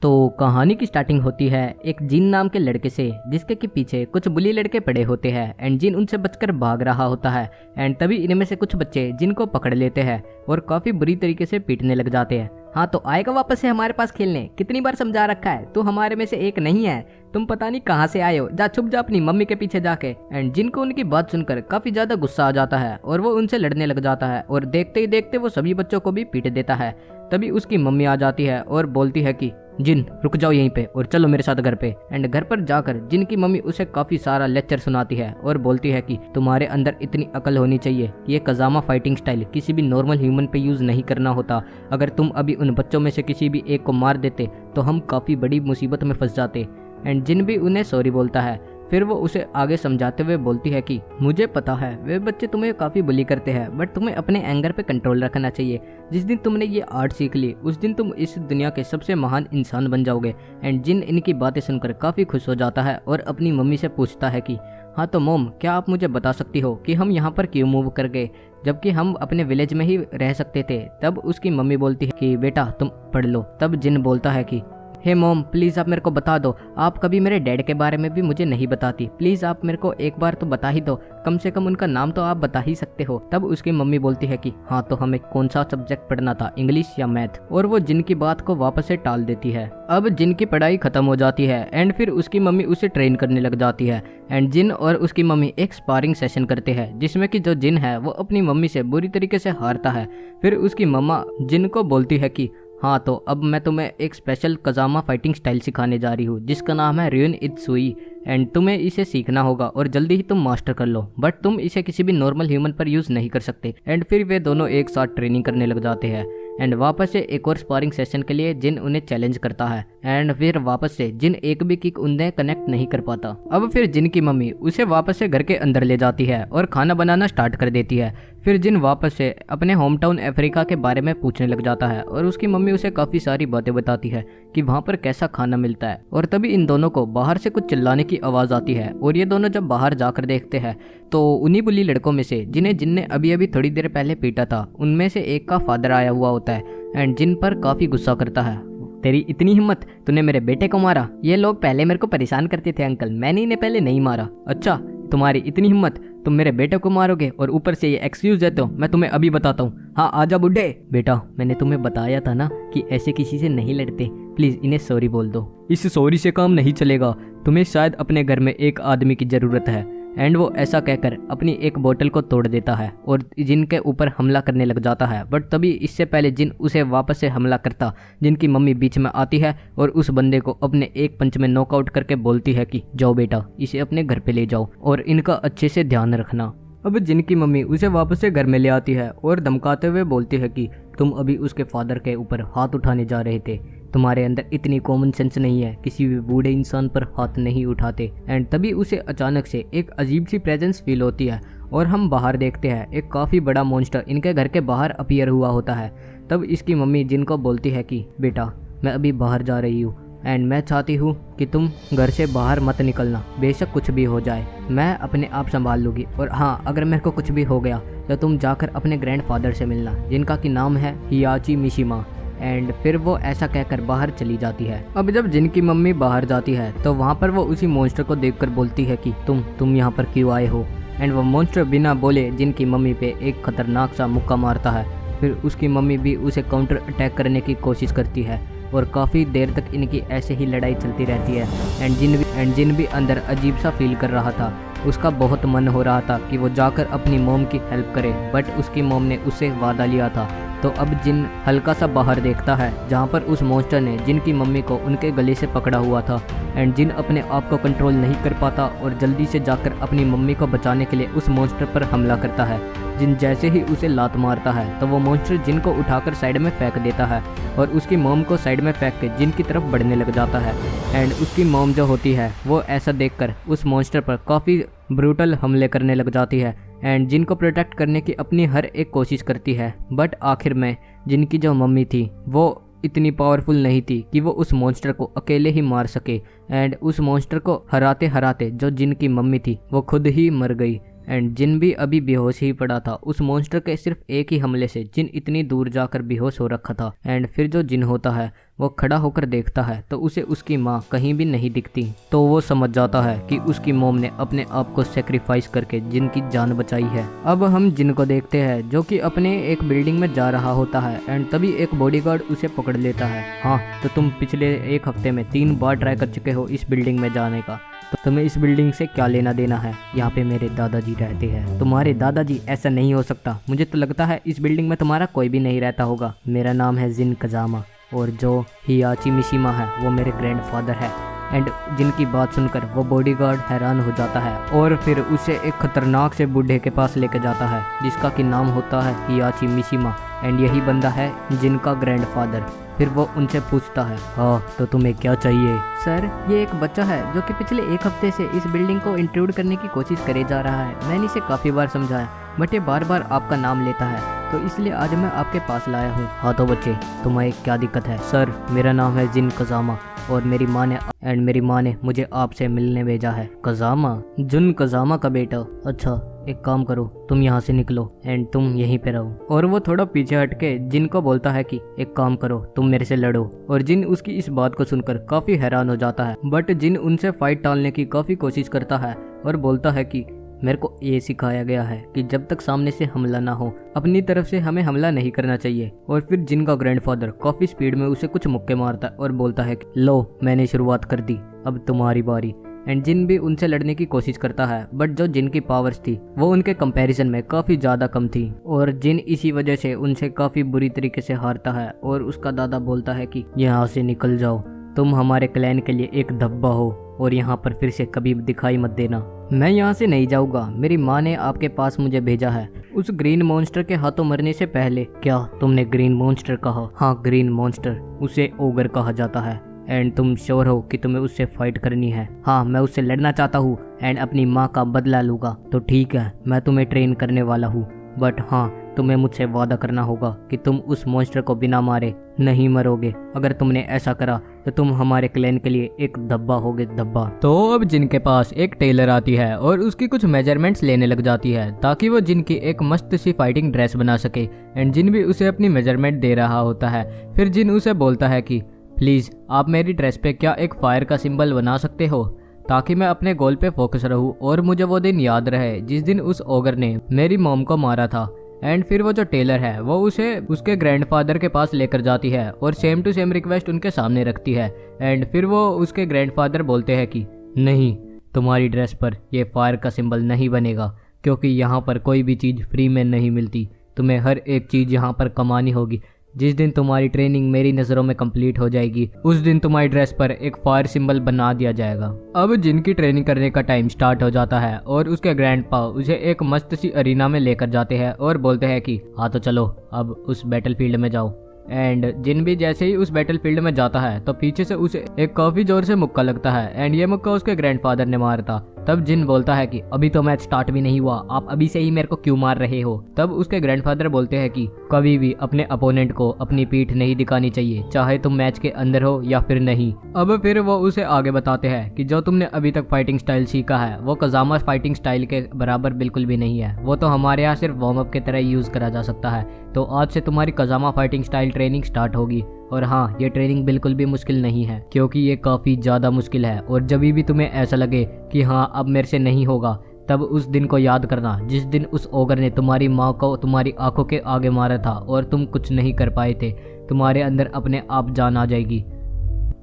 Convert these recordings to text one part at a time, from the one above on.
तो कहानी की स्टार्टिंग होती है एक जिन नाम के लड़के से, जिसके के पीछे कुछ बुली लड़के पड़े होते हैं एंड जिन उनसे बचकर भाग रहा होता है। एंड तभी इनमें से कुछ बच्चे जिन को पकड़ लेते हैं और काफी बुरी तरीके से पीटने लग जाते हैं। हाँ तो आएगा वापस से हमारे पास खेलने, कितनी बार समझा रखा है, तू हमारे में से एक नहीं है, तुम पता नहीं कहाँ से आए हो, जा छुप जा अपनी मम्मी के पीछे जाके। एंड जिन को उनकी बात सुनकर काफी ज्यादा गुस्सा आ जाता है और वो उनसे लड़ने लग जाता है और देखते ही देखते वो सभी बच्चों को भी पीट देता है। तभी उसकी मम्मी आ जाती है और बोलती है कि जिन रुक जाओ यहीं पे और चलो मेरे साथ घर पे। एंड घर पर जाकर जिन की मम्मी उसे काफी सारा लेक्चर सुनाती है और बोलती है कि तुम्हारे अंदर इतनी अकल होनी चाहिए कि ये कजामा फाइटिंग स्टाइल किसी भी नॉर्मल ह्यूमन पे यूज नहीं करना होता। अगर तुम अभी उन बच्चों में से किसी भी एक को मार देते तो हम काफी बड़ी मुसीबत में फंस जाते। एंड जिन भी उन्हें सॉरी बोलता है। फिर वो उसे आगे समझाते हुए बोलती है कि मुझे पता है वे बच्चे तुम्हें काफ़ी बुली करते हैं, बट तुम्हें अपने एंगर पे कंट्रोल रखना चाहिए। जिस दिन तुमने ये आर्ट सीख ली उस दिन तुम इस दुनिया के सबसे महान इंसान बन जाओगे। एंड जिन इनकी बातें सुनकर काफ़ी खुश हो जाता है और अपनी मम्मी से पूछता है कि हाँ तो मोम, क्या आप मुझे बता सकती हो कि हम यहाँ पर क्यों मूव कर गए जबकि हम अपने विलेज में ही रह सकते थे। तब उसकी मम्मी बोलती है कि बेटा तुम पढ़ लो। तब जिन बोलता है कि हे मॉम, प्लीज़ आप मेरे को बता दो, आप कभी मेरे डैड के बारे में भी मुझे नहीं बताती, प्लीज़ आप मेरे को एक बार तो बता ही दो, कम से कम उनका नाम तो आप बता ही सकते हो। तब उसकी मम्मी बोलती है कि हाँ तो हमें कौन सा सब्जेक्ट पढ़ना था, इंग्लिश या मैथ, और वो जिन की बात को वापस से टाल देती है। अब जिन की पढ़ाई खत्म हो जाती है एंड फिर उसकी मम्मी उसे ट्रेन करने लग जाती है। एंड जिन और उसकी मम्मी एक स्पारिंग सेशन करते हैं जिसमें कि जो जिन है वो अपनी मम्मी से बुरी तरीके से हारता है। फिर उसकी मम्मा जिन को बोलती है कि हाँ तो अब मैं तुम्हें एक स्पेशल कजामा फाइटिंग स्टाइल सिखाने जा रही हूँ जिसका नाम है रियुन इत्सुई। एंड तुम्हें इसे सीखना होगा और जल्दी ही तुम मास्टर कर लो, बट तुम इसे किसी भी नॉर्मल ह्यूमन पर यूज नहीं कर सकते। एंड फिर वे दोनों एक साथ ट्रेनिंग करने लग जाते हैं। एंड वापस से एक और स्पारिंग सेशन के लिए जिन उन्हें चैलेंज करता है। एंड फिर वापस से जिन एक भी किक उन्हें कनेक्ट नहीं कर पाता। अब फिर जिन की मम्मी उसे वापस से घर के अंदर ले जाती है और खाना बनाना स्टार्ट कर देती है। फिर जिन वापस से अपने होम टाउन अफ्रीका के बारे में पूछने लग जाता है और उसकी मम्मी उसे काफ़ी सारी बातें बताती है कि वहाँ पर कैसा खाना मिलता है। और तभी इन दोनों को बाहर से कुछ चिल्लाने की आवाज़ आती है और ये दोनों जब बाहर जाकर देखते हैं तो उन्हीं बुली लड़कों में से जिन्हें जिन ने अभी अभी थोड़ी देर पहले पीटा था उनमें से एक का फादर आया हुआ होता है। एंड जिन पर काफ़ी गुस्सा करता है, तेरी इतनी हिम्मत, तूने मेरे बेटे को मारा। ये लोग पहले मेरे को परेशान करते थे अंकल, मैंने इन्हें पहले नहीं मारा। अच्छा तुम्हारी इतनी हिम्मत, तुम मेरे बेटे को मारोगे और ऊपर से ये एक्सक्यूज देते हो, मैं तुम्हें अभी बताता हूँ। हाँ आजा बुड्ढे। बेटा मैंने तुम्हें बताया था ना कि ऐसे किसी से नहीं लड़ते, प्लीज इन्हें सॉरी बोल दो। इस सॉरी से काम नहीं चलेगा, तुम्हें शायद अपने घर में एक आदमी की जरूरत है। एंड वो ऐसा कहकर अपनी एक बोतल को तोड़ देता है और जिन के ऊपर हमला करने लग जाता है। बट तभी इससे पहले जिन उसे वापस से हमला करता, जिनकी मम्मी बीच में आती है और उस बंदे को अपने एक पंच में नॉकआउट करके बोलती है कि जाओ बेटा इसे अपने घर पे ले जाओ और इनका अच्छे से ध्यान रखना। अब जिनकी मम्मी उसे वापस से घर में ले आती है और धमकाते हुए बोलती है कि तुम अभी उसके फादर के ऊपर हाथ उठाने जा रहे थे, तुम्हारे अंदर इतनी कॉमन सेंस नहीं है, किसी भी बूढ़े इंसान पर हाथ नहीं उठाते। एंड तभी उसे अचानक से एक अजीब सी प्रेजेंस फील होती है और हम बाहर देखते हैं एक काफ़ी बड़ा मॉन्स्टर इनके घर के बाहर अपीयर हुआ होता है। तब इसकी मम्मी जिनको बोलती है कि बेटा मैं अभी बाहर जा रही हूँ एंड मैं चाहती हूँ कि तुम घर से बाहर मत निकलना, बेशक कुछ भी हो जाए मैं अपने आप संभाल लूँगी। और हाँ अगर मेरे को कुछ भी हो गया तो तुम जाकर अपने ग्रैंडफादर से मिलना जिनका कि नाम है हियाची मिशिमा। एंड फिर वो ऐसा कहकर बाहर चली जाती है। अब जब जिनकी मम्मी बाहर जाती है तो वहाँ पर वो उसी मॉन्स्टर को देखकर बोलती है कि तुम यहाँ पर क्यों आए हो। एंड वो मॉन्स्टर बिना बोले जिनकी मम्मी पे एक खतरनाक सा मुक्का मारता है। फिर उसकी मम्मी भी उसे काउंटर अटैक करने की कोशिश करती है और काफ़ी देर तक इनकी ऐसे ही लड़ाई चलती रहती है। एंड जिन भी अंदर अजीब सा फील कर रहा था, उसका बहुत मन हो रहा था कि वो जाकर अपनी मोम की हेल्प करे, बट उसकी मोम ने उससे वादा लिया था। तो अब जिन हल्का सा बाहर देखता है जहाँ पर उस मॉन्स्टर ने जिन की मम्मी को उनके गले से पकड़ा हुआ था। एंड जिन अपने आप को कंट्रोल नहीं कर पाता और जल्दी से जाकर अपनी मम्मी को बचाने के लिए उस मॉन्स्टर पर हमला करता है। जिन जैसे ही उसे लात मारता है तो वो मॉन्स्टर जिन को उठाकर साइड में फेंक देता है और उसकी मॉम को साइड में फेंक के जिन की तरफ बढ़ने लग जाता है। एंड उसकी मॉम जो होती है वो ऐसा देखकर उस मॉन्स्टर पर काफ़ी ब्रूटल हमले करने लग जाती है एंड जिनको प्रोटेक्ट करने की अपनी हर एक कोशिश करती है। बट आखिर में जिनकी जो मम्मी थी वो इतनी पावरफुल नहीं थी कि वो उस मॉन्स्टर को अकेले ही मार सके। एंड उस मॉन्स्टर को हराते हराते जो जिन की मम्मी थी वो खुद ही मर गई। एंड जिन भी अभी बेहोश ही पड़ा था। उस मॉन्स्टर के सिर्फ एक ही हमले से जिन इतनी दूर जाकर बेहोश हो रखा था। एंड फिर जो जिन होता है वो खड़ा होकर देखता है तो उसे उसकी माँ कहीं भी नहीं दिखती। तो वो समझ जाता है कि उसकी मॉम ने अपने आप को सेक्रीफाइस करके जिन की जान बचाई है। अब हम जिन को देखते हैं जो कि अपने एक बिल्डिंग में जा रहा होता है एंड तभी एक बॉडीगार्ड उसे पकड़ लेता है। हाँ, तो तुम पिछले एक हफ्ते में 3 बार ट्राई कर चुके हो इस बिल्डिंग में जाने का, तो तुम्हें इस बिल्डिंग से क्या लेना देना है? यहाँ पे मेरे दादाजी रहते हैं। तुम्हारे दादाजी? ऐसा नहीं हो सकता, मुझे तो लगता है इस बिल्डिंग में तुम्हारा कोई भी नहीं रहता होगा। मेरा नाम है जिन कजामा और जो हियाची मिशिमा है वो मेरे ग्रैंडफादर है। एंड जिनकी बात सुनकर वो बॉडीगार्ड हैरान हो जाता है और फिर उसे एक खतरनाक से बूढ़े के पास लेकर जाता है जिसका कि नाम होता है हियाची मिशिमा। एंड यही बंदा है जिनका ग्रैंडफादर। फिर वो उनसे पूछता है, हाँ तो तुम्हें क्या चाहिए? सर, ये एक बच्चा है जो कि पिछले एक हफ्ते से इस बिल्डिंग को इंट्रूड करने की कोशिश करे जा रहा है। मैंने इसे काफ़ी बार समझाया बट ये बार बार आपका नाम लेता है, तो इसलिए आज मैं आपके पास लाया हूँ। हाँ तो बच्चे, तुम्हें क्या दिक्कत है? सर, मेरा नाम है जिन कजामा और मेरी माँ ने मुझे आपसे मिलने भेजा है। कजामा? जुन कजामा का बेटा? अच्छा, एक काम करो, तुम यहाँ से निकलो एंड तुम यहीं पे रहो। और वो थोड़ा पीछे हटके जिन को बोलता है कि एक काम करो, तुम मेरे से लड़ो। और जिन उसकी इस बात को सुनकर काफी हैरान हो जाता है बट जिन उनसे फाइट टालने की काफी कोशिश करता है और बोलता है कि मेरे को ये सिखाया गया है कि जब तक सामने से हमला ना हो अपनी तरफ से हमें हमला नहीं करना चाहिए। और फिर जिन का ग्रैंडफादर काफी स्पीड में उसे कुछ मुक्के मारता है और बोलता है कि लो, मैंने शुरुआत कर दी, अब तुम्हारी बारी। एंड जिन भी उनसे लड़ने की कोशिश करता है बट जो जिन की पावर्स थी वो उनके कंपैरिजन में काफी ज्यादा कम थी और जिन इसी वजह से उनसे काफी बुरी तरीके से हारता है। और उसका दादा बोलता है कि यहाँ से निकल जाओ, तुम हमारे क्लैन के लिए एक धब्बा हो और यहाँ पर फिर से कभी दिखाई मत देना। मैं यहाँ से नहीं जाऊँगा, मेरी माँ ने आपके पास मुझे भेजा है उस ग्रीन मॉन्स्टर के हाथों मरने से पहले। क्या तुमने ग्रीन मॉन्स्टर कहा? हाँ, ग्रीन मॉन्स्टर, उसे ओगर कहा जाता है। एंड तुम श्योर हो कि तुम्हें उससे फाइट करनी है? हाँ, मैं उससे लड़ना चाहता हूँ एंड अपनी माँ का बदला लूँगा। तो ठीक है, मैं तुम्हें ट्रेन करने वाला हूँ बट हाँ, तुम्हें मुझसे वादा करना होगा कि तुम उस मॉन्स्टर को बिना मारे नहीं मरोगे। अगर तुमने ऐसा करा तो तुम हमारे क्लैन के लिए एक धब्बा होगे, धब्बा। तो अब जिनके पास एक टेलर आती है और उसकी कुछ मेजरमेंट्स लेने लग जाती है ताकि वो जिन की एक मस्त सी फाइटिंग ड्रेस बना सके। एंड जिन भी उसे अपनी मेजरमेंट दे रहा होता है। फिर जिन उसे बोलता है कि प्लीज़ आप मेरी ड्रेस पे क्या एक फायर का सिंबल बना सकते हो ताकि मैं अपने गोल पे फोकस रहूं और मुझे वो दिन याद रहे जिस दिन उस ओगर ने मेरी मॉम को मारा था। एंड फिर वो जो टेलर है वो उसे उसके ग्रैंडफादर के पास लेकर जाती है और सेम टू सेम रिक्वेस्ट उनके सामने रखती है। एंड फिर वो उसके ग्रैंडफादर बोलते हैं कि नहीं, तुम्हारी ड्रेस पर ये फायर का सिंबल नहीं बनेगा क्योंकि यहाँ पर कोई भी चीज़ फ्री में नहीं मिलती, तुम्हें हर एक चीज़ यहाँ पर कमानी होगी। जिस दिन तुम्हारी ट्रेनिंग मेरी नज़रों में कंप्लीट हो जाएगी उस दिन तुम्हारी ड्रेस पर एक फायर सिंबल बना दिया जाएगा। अब जिनकी ट्रेनिंग करने का टाइम स्टार्ट हो जाता है और उसके ग्रैंडपा उसे एक मस्त सी अरीना में लेकर जाते हैं और बोलते हैं कि हाँ तो चलो अब उस बैटलफील्ड में जाओ। एंड जिन भी जैसे ही उस बैटलफील्ड में जाता है तो पीछे से उसे एक काफी जोर से मुक्का लगता है एंड ये मुक्का उसके ग्रैंडफादर ने मारा था। तब जिन बोलता है कि अभी तो मैच स्टार्ट भी नहीं हुआ, आप अभी से ही मेरे को क्यों मार रहे हो? तब उसके ग्रैंडफादर बोलते हैं कि कभी भी अपने अपोनेंट को अपनी पीठ नहीं दिखानी चाहिए, चाहे तुम मैच के अंदर हो या फिर नहीं। अब फिर वो उसे आगे बताते हैं कि जो तुमने अभी तक फाइटिंग स्टाइल सीखा है वो कजामा फाइटिंग स्टाइल के बराबर बिल्कुल भी नहीं है, वो तो हमारे यहाँ सिर्फ वार्म अप की तरह यूज करा जा सकता है। तो आज से तुम्हारी कजामा फाइटिंग स्टाइल ट्रेनिंग स्टार्ट होगी। और हाँ, ये ट्रेनिंग बिल्कुल भी मुश्किल नहीं है क्योंकि ये काफ़ी ज़्यादा मुश्किल है। और जब भी तुम्हें ऐसा लगे कि हाँ अब मेरे से नहीं होगा, तब उस दिन को याद करना जिस दिन उस ओगर ने तुम्हारी माँ को तुम्हारी आंखों के आगे मारा था और तुम कुछ नहीं कर पाए थे। तुम्हारे अंदर अपने आप जान आ जाएगी।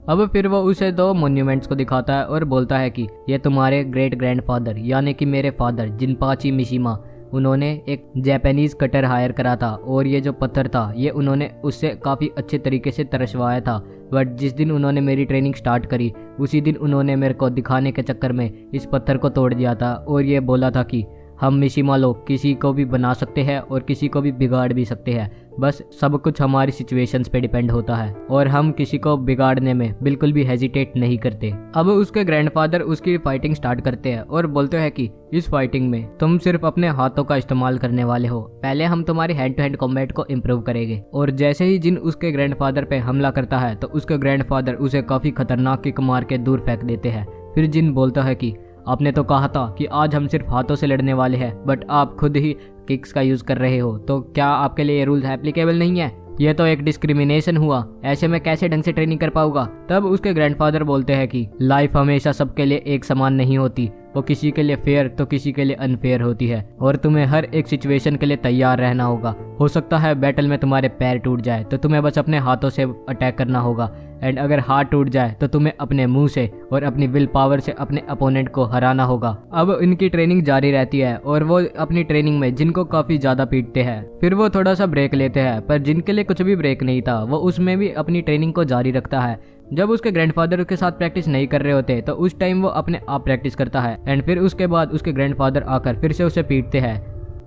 अब फिर वो उसे 2 मॉन्यूमेंट्स को दिखाता है और बोलता है कि ये तुम्हारे ग्रेट ग्रैंडफादर यानी कि मेरे फादर जिनपाची मिशिमा, उन्होंने एक जापानीज कटर हायर करा था और ये जो पत्थर था ये उन्होंने उससे काफ़ी अच्छे तरीके से तरसवाया था। बट जिस दिन उन्होंने मेरी ट्रेनिंग स्टार्ट करी उसी दिन उन्होंने मेरे को दिखाने के चक्कर में इस पत्थर को तोड़ दिया था और ये बोला था कि हम मिशिमा लोग किसी को भी बना सकते हैं और किसी को भी बिगाड़ भी सकते हैं, बस सब कुछ हमारी सिचुएशंस पे डिपेंड होता है और हम किसी को बिगाड़ने में बिल्कुल भी हेजिटेट नहीं करते। अब उसके ग्रैंडफादर उसकी फाइटिंग स्टार्ट करते हैं और बोलते हैं कि इस फाइटिंग में तुम सिर्फ अपने हाथों का इस्तेमाल करने वाले हो, पहले हम तुम्हारी हैंड टू हैंड कॉम्बैट को इम्प्रूव करेंगे। और जैसे ही जिन उसके ग्रैंडफादर पे हमला करता है तो उसके ग्रैंडफादर उसे काफी खतरनाक किक मार के दूर फेंक देते हैं। फिर जिन बोलता है कि आपने तो कहा था कि आज हम सिर्फ हाथों से लड़ने वाले हैं, बट आप खुद ही किक्स का यूज कर रहे हो, तो क्या आपके लिए ये रूल्स एप्लीकेबल नहीं है? ये तो एक डिस्क्रिमिनेशन हुआ, ऐसे में कैसे ढंग से ट्रेनिंग कर पाऊंगा? तब उसके ग्रैंडफादर बोलते हैं कि लाइफ हमेशा सबके लिए एक समान नहीं होती, वो किसी के लिए फेयर तो किसी के लिए अनफेयर होती है, और तुम्हें हर एक सिचुएशन के लिए तैयार रहना होगा। हो सकता है बैटल में तुम्हारे पैर टूट जाए, तो तुम्हें बस अपने हाथों से अटैक करना होगा, एंड अगर हाथ टूट जाए तो तुम्हें अपने मुंह से और अपनी विल पावर से अपने अपोनेंट को हराना होगा। अब इनकी ट्रेनिंग जारी रहती है और वो अपनी ट्रेनिंग में जिन को काफी ज्यादा पीटते हैं, फिर वो थोड़ा सा ब्रेक लेते हैं, पर जिन के लिए कुछ भी ब्रेक नहीं था वो उसमें भी अपनी ट्रेनिंग को जारी रखता है। जब उसके ग्रैंडफादर के साथ प्रैक्टिस नहीं कर रहे होते तो उस टाइम वो अपने आप प्रैक्टिस करता है, एंड फिर उसके बाद उसके ग्रैंडफादर आकर फिर से उसे पीटते हैं,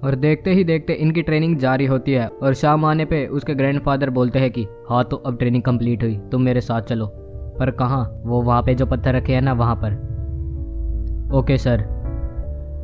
और देखते ही देखते इनकी ट्रेनिंग जारी होती है। और शाम आने पे उसके ग्रैंडफादर बोलते हैं कि हाँ, तो अब ट्रेनिंग कंप्लीट हुई, तुम मेरे साथ चलो। पर कहाँ? वो वहाँ पे जो पत्थर रखे हैं ना, वहाँ पर। ओके सर,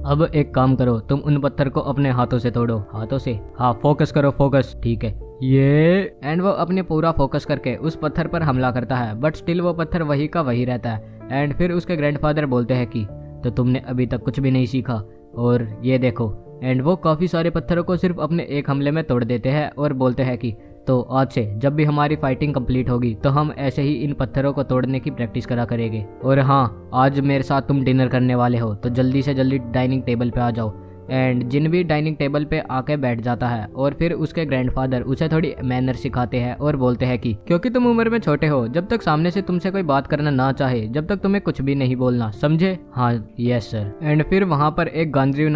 अब एक काम करो, तुम उन पत्थर को अपने हाथों से तोड़ो। हाथों से? हाँ, फोकस करो, फोकस। ठीक है, ये। एंड वो अपने पूरा फोकस करके उस पत्थर पर हमला करता है, बट स्टिल वो पत्थर वही का वही रहता है। एंड फिर उसके ग्रैंडफादर बोलते हैं कि तो तुमने अभी तक कुछ भी नहीं सीखा, और ये देखो। एंड वो काफ़ी सारे पत्थरों को सिर्फ अपने एक हमले में तोड़ देते हैं और बोलते हैं कि तो आज से जब भी हमारी फाइटिंग कंप्लीट होगी तो हम ऐसे ही इन पत्थरों को तोड़ने की प्रैक्टिस करा करेंगे। और हाँ, आज मेरे साथ तुम डिनर करने वाले हो, तो जल्दी से जल्दी डाइनिंग टेबल पे आ जाओ। एंड जिन भी डाइनिंग टेबल पे आके बैठ जाता है, और फिर उसके ग्रैंडफादर उसे थोड़ी मैनर सिखाते हैं और बोलते हैं कि क्योंकि तुम उम्र में छोटे हो, जब तक सामने से तुमसे कोई बात करना ना चाहे, जब तक तुम्हें कुछ भी नहीं बोलना, समझे? हाँ, यस सर। एंड फिर वहाँ पर एक गांद्रीव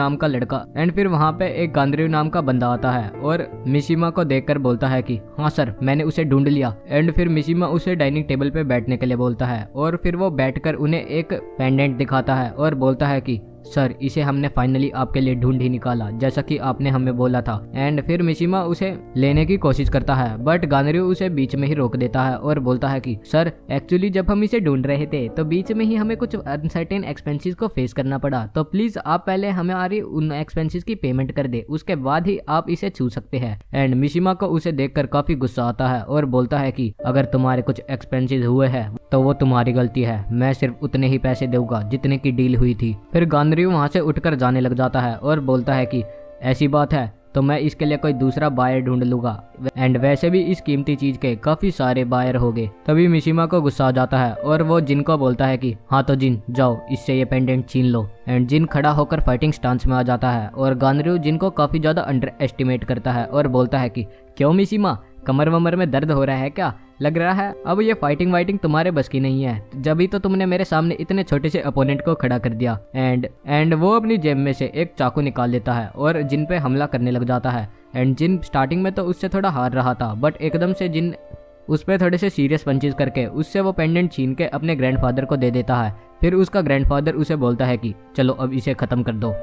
नाम का बंदा आता है और मिशिमा को देखकर बोलता है कि हाँ सर, मैंने उसे ढूंढ लिया। एंड फिर मिशिमा उसे डाइनिंग टेबल पे बैठने के लिए बोलता है, और फिर वो बैठकर उन्हें एक पेंडेंट दिखाता है और बोलता है कि सर, इसे हमने फाइनली आपके लिए ढूंढ ही निकाला, जैसा कि आपने हमें बोला था। एंड फिर मिशिमा उसे लेने की कोशिश करता है, बट गानरयू उसे बीच में ही रोक देता है और बोलता है कि सर, एक्चुअली जब हम इसे ढूंढ रहे थे तो बीच में ही हमें कुछ अनसर्टेन एक्सपेंसेस को फेस करना पड़ा, तो प्लीज आप पहले हमारी उन एक्सपेंसेस की पेमेंट कर दे, उसके बाद ही आप इसे छू सकते हैं। एंड मिशिमा को उसे देखकर काफी गुस्सा आता है और बोलता है कि अगर तुम्हारे कुछ एक्सपेंसेस हुए हैं तो वो तुम्हारी गलती है, मैं सिर्फ उतने ही पैसे दूंगा जितने की डील हुई थी। फिर गानरयू वहां से उठकर जाने लग जाता है और बोलता है कि ऐसी बात है तो मैं इसके लिए कोई दूसरा बायर ढूंढ लूंगा, एंड वैसे भी इस कीमती चीज के काफी सारे बायर हो गए। तभी मिशिमा को गुस्सा आ जाता है और वो जिन को बोलता है कि हाँ तो जिन, जाओ इससे ये पेंडेंट छीन लो। एंड जिन खड़ा होकर फाइटिंग स्टांस में आ जाता है, और गानरयू जिन को काफी ज्यादा अंडर एस्टिमेट करता है और बोलता है कि क्यों मिशिमा, कमर वमर में दर्द हो रहा है क्या? लग रहा है अब ये फाइटिंग वाइटिंग तुम्हारे बस की नहीं है, जब ही तो तुमने मेरे सामने इतने छोटे से अपोनेंट को खड़ा कर दिया। एंड वो अपनी जेब में से एक चाकू निकाल लेता है और जिन पे हमला करने लग जाता है। एंड जिन स्टार्टिंग में तो उससे थोड़ा हार रहा था, बट एकदम से जिन उस पर थोड़े से सीरियस पंचेस करके उससे वो पेंडेंट छीन के अपने ग्रैंडफादर को दे देता है। फिर उसका ग्रैंडफादर उसे बोलता है कि चलो अब इसे खत्म कर दो।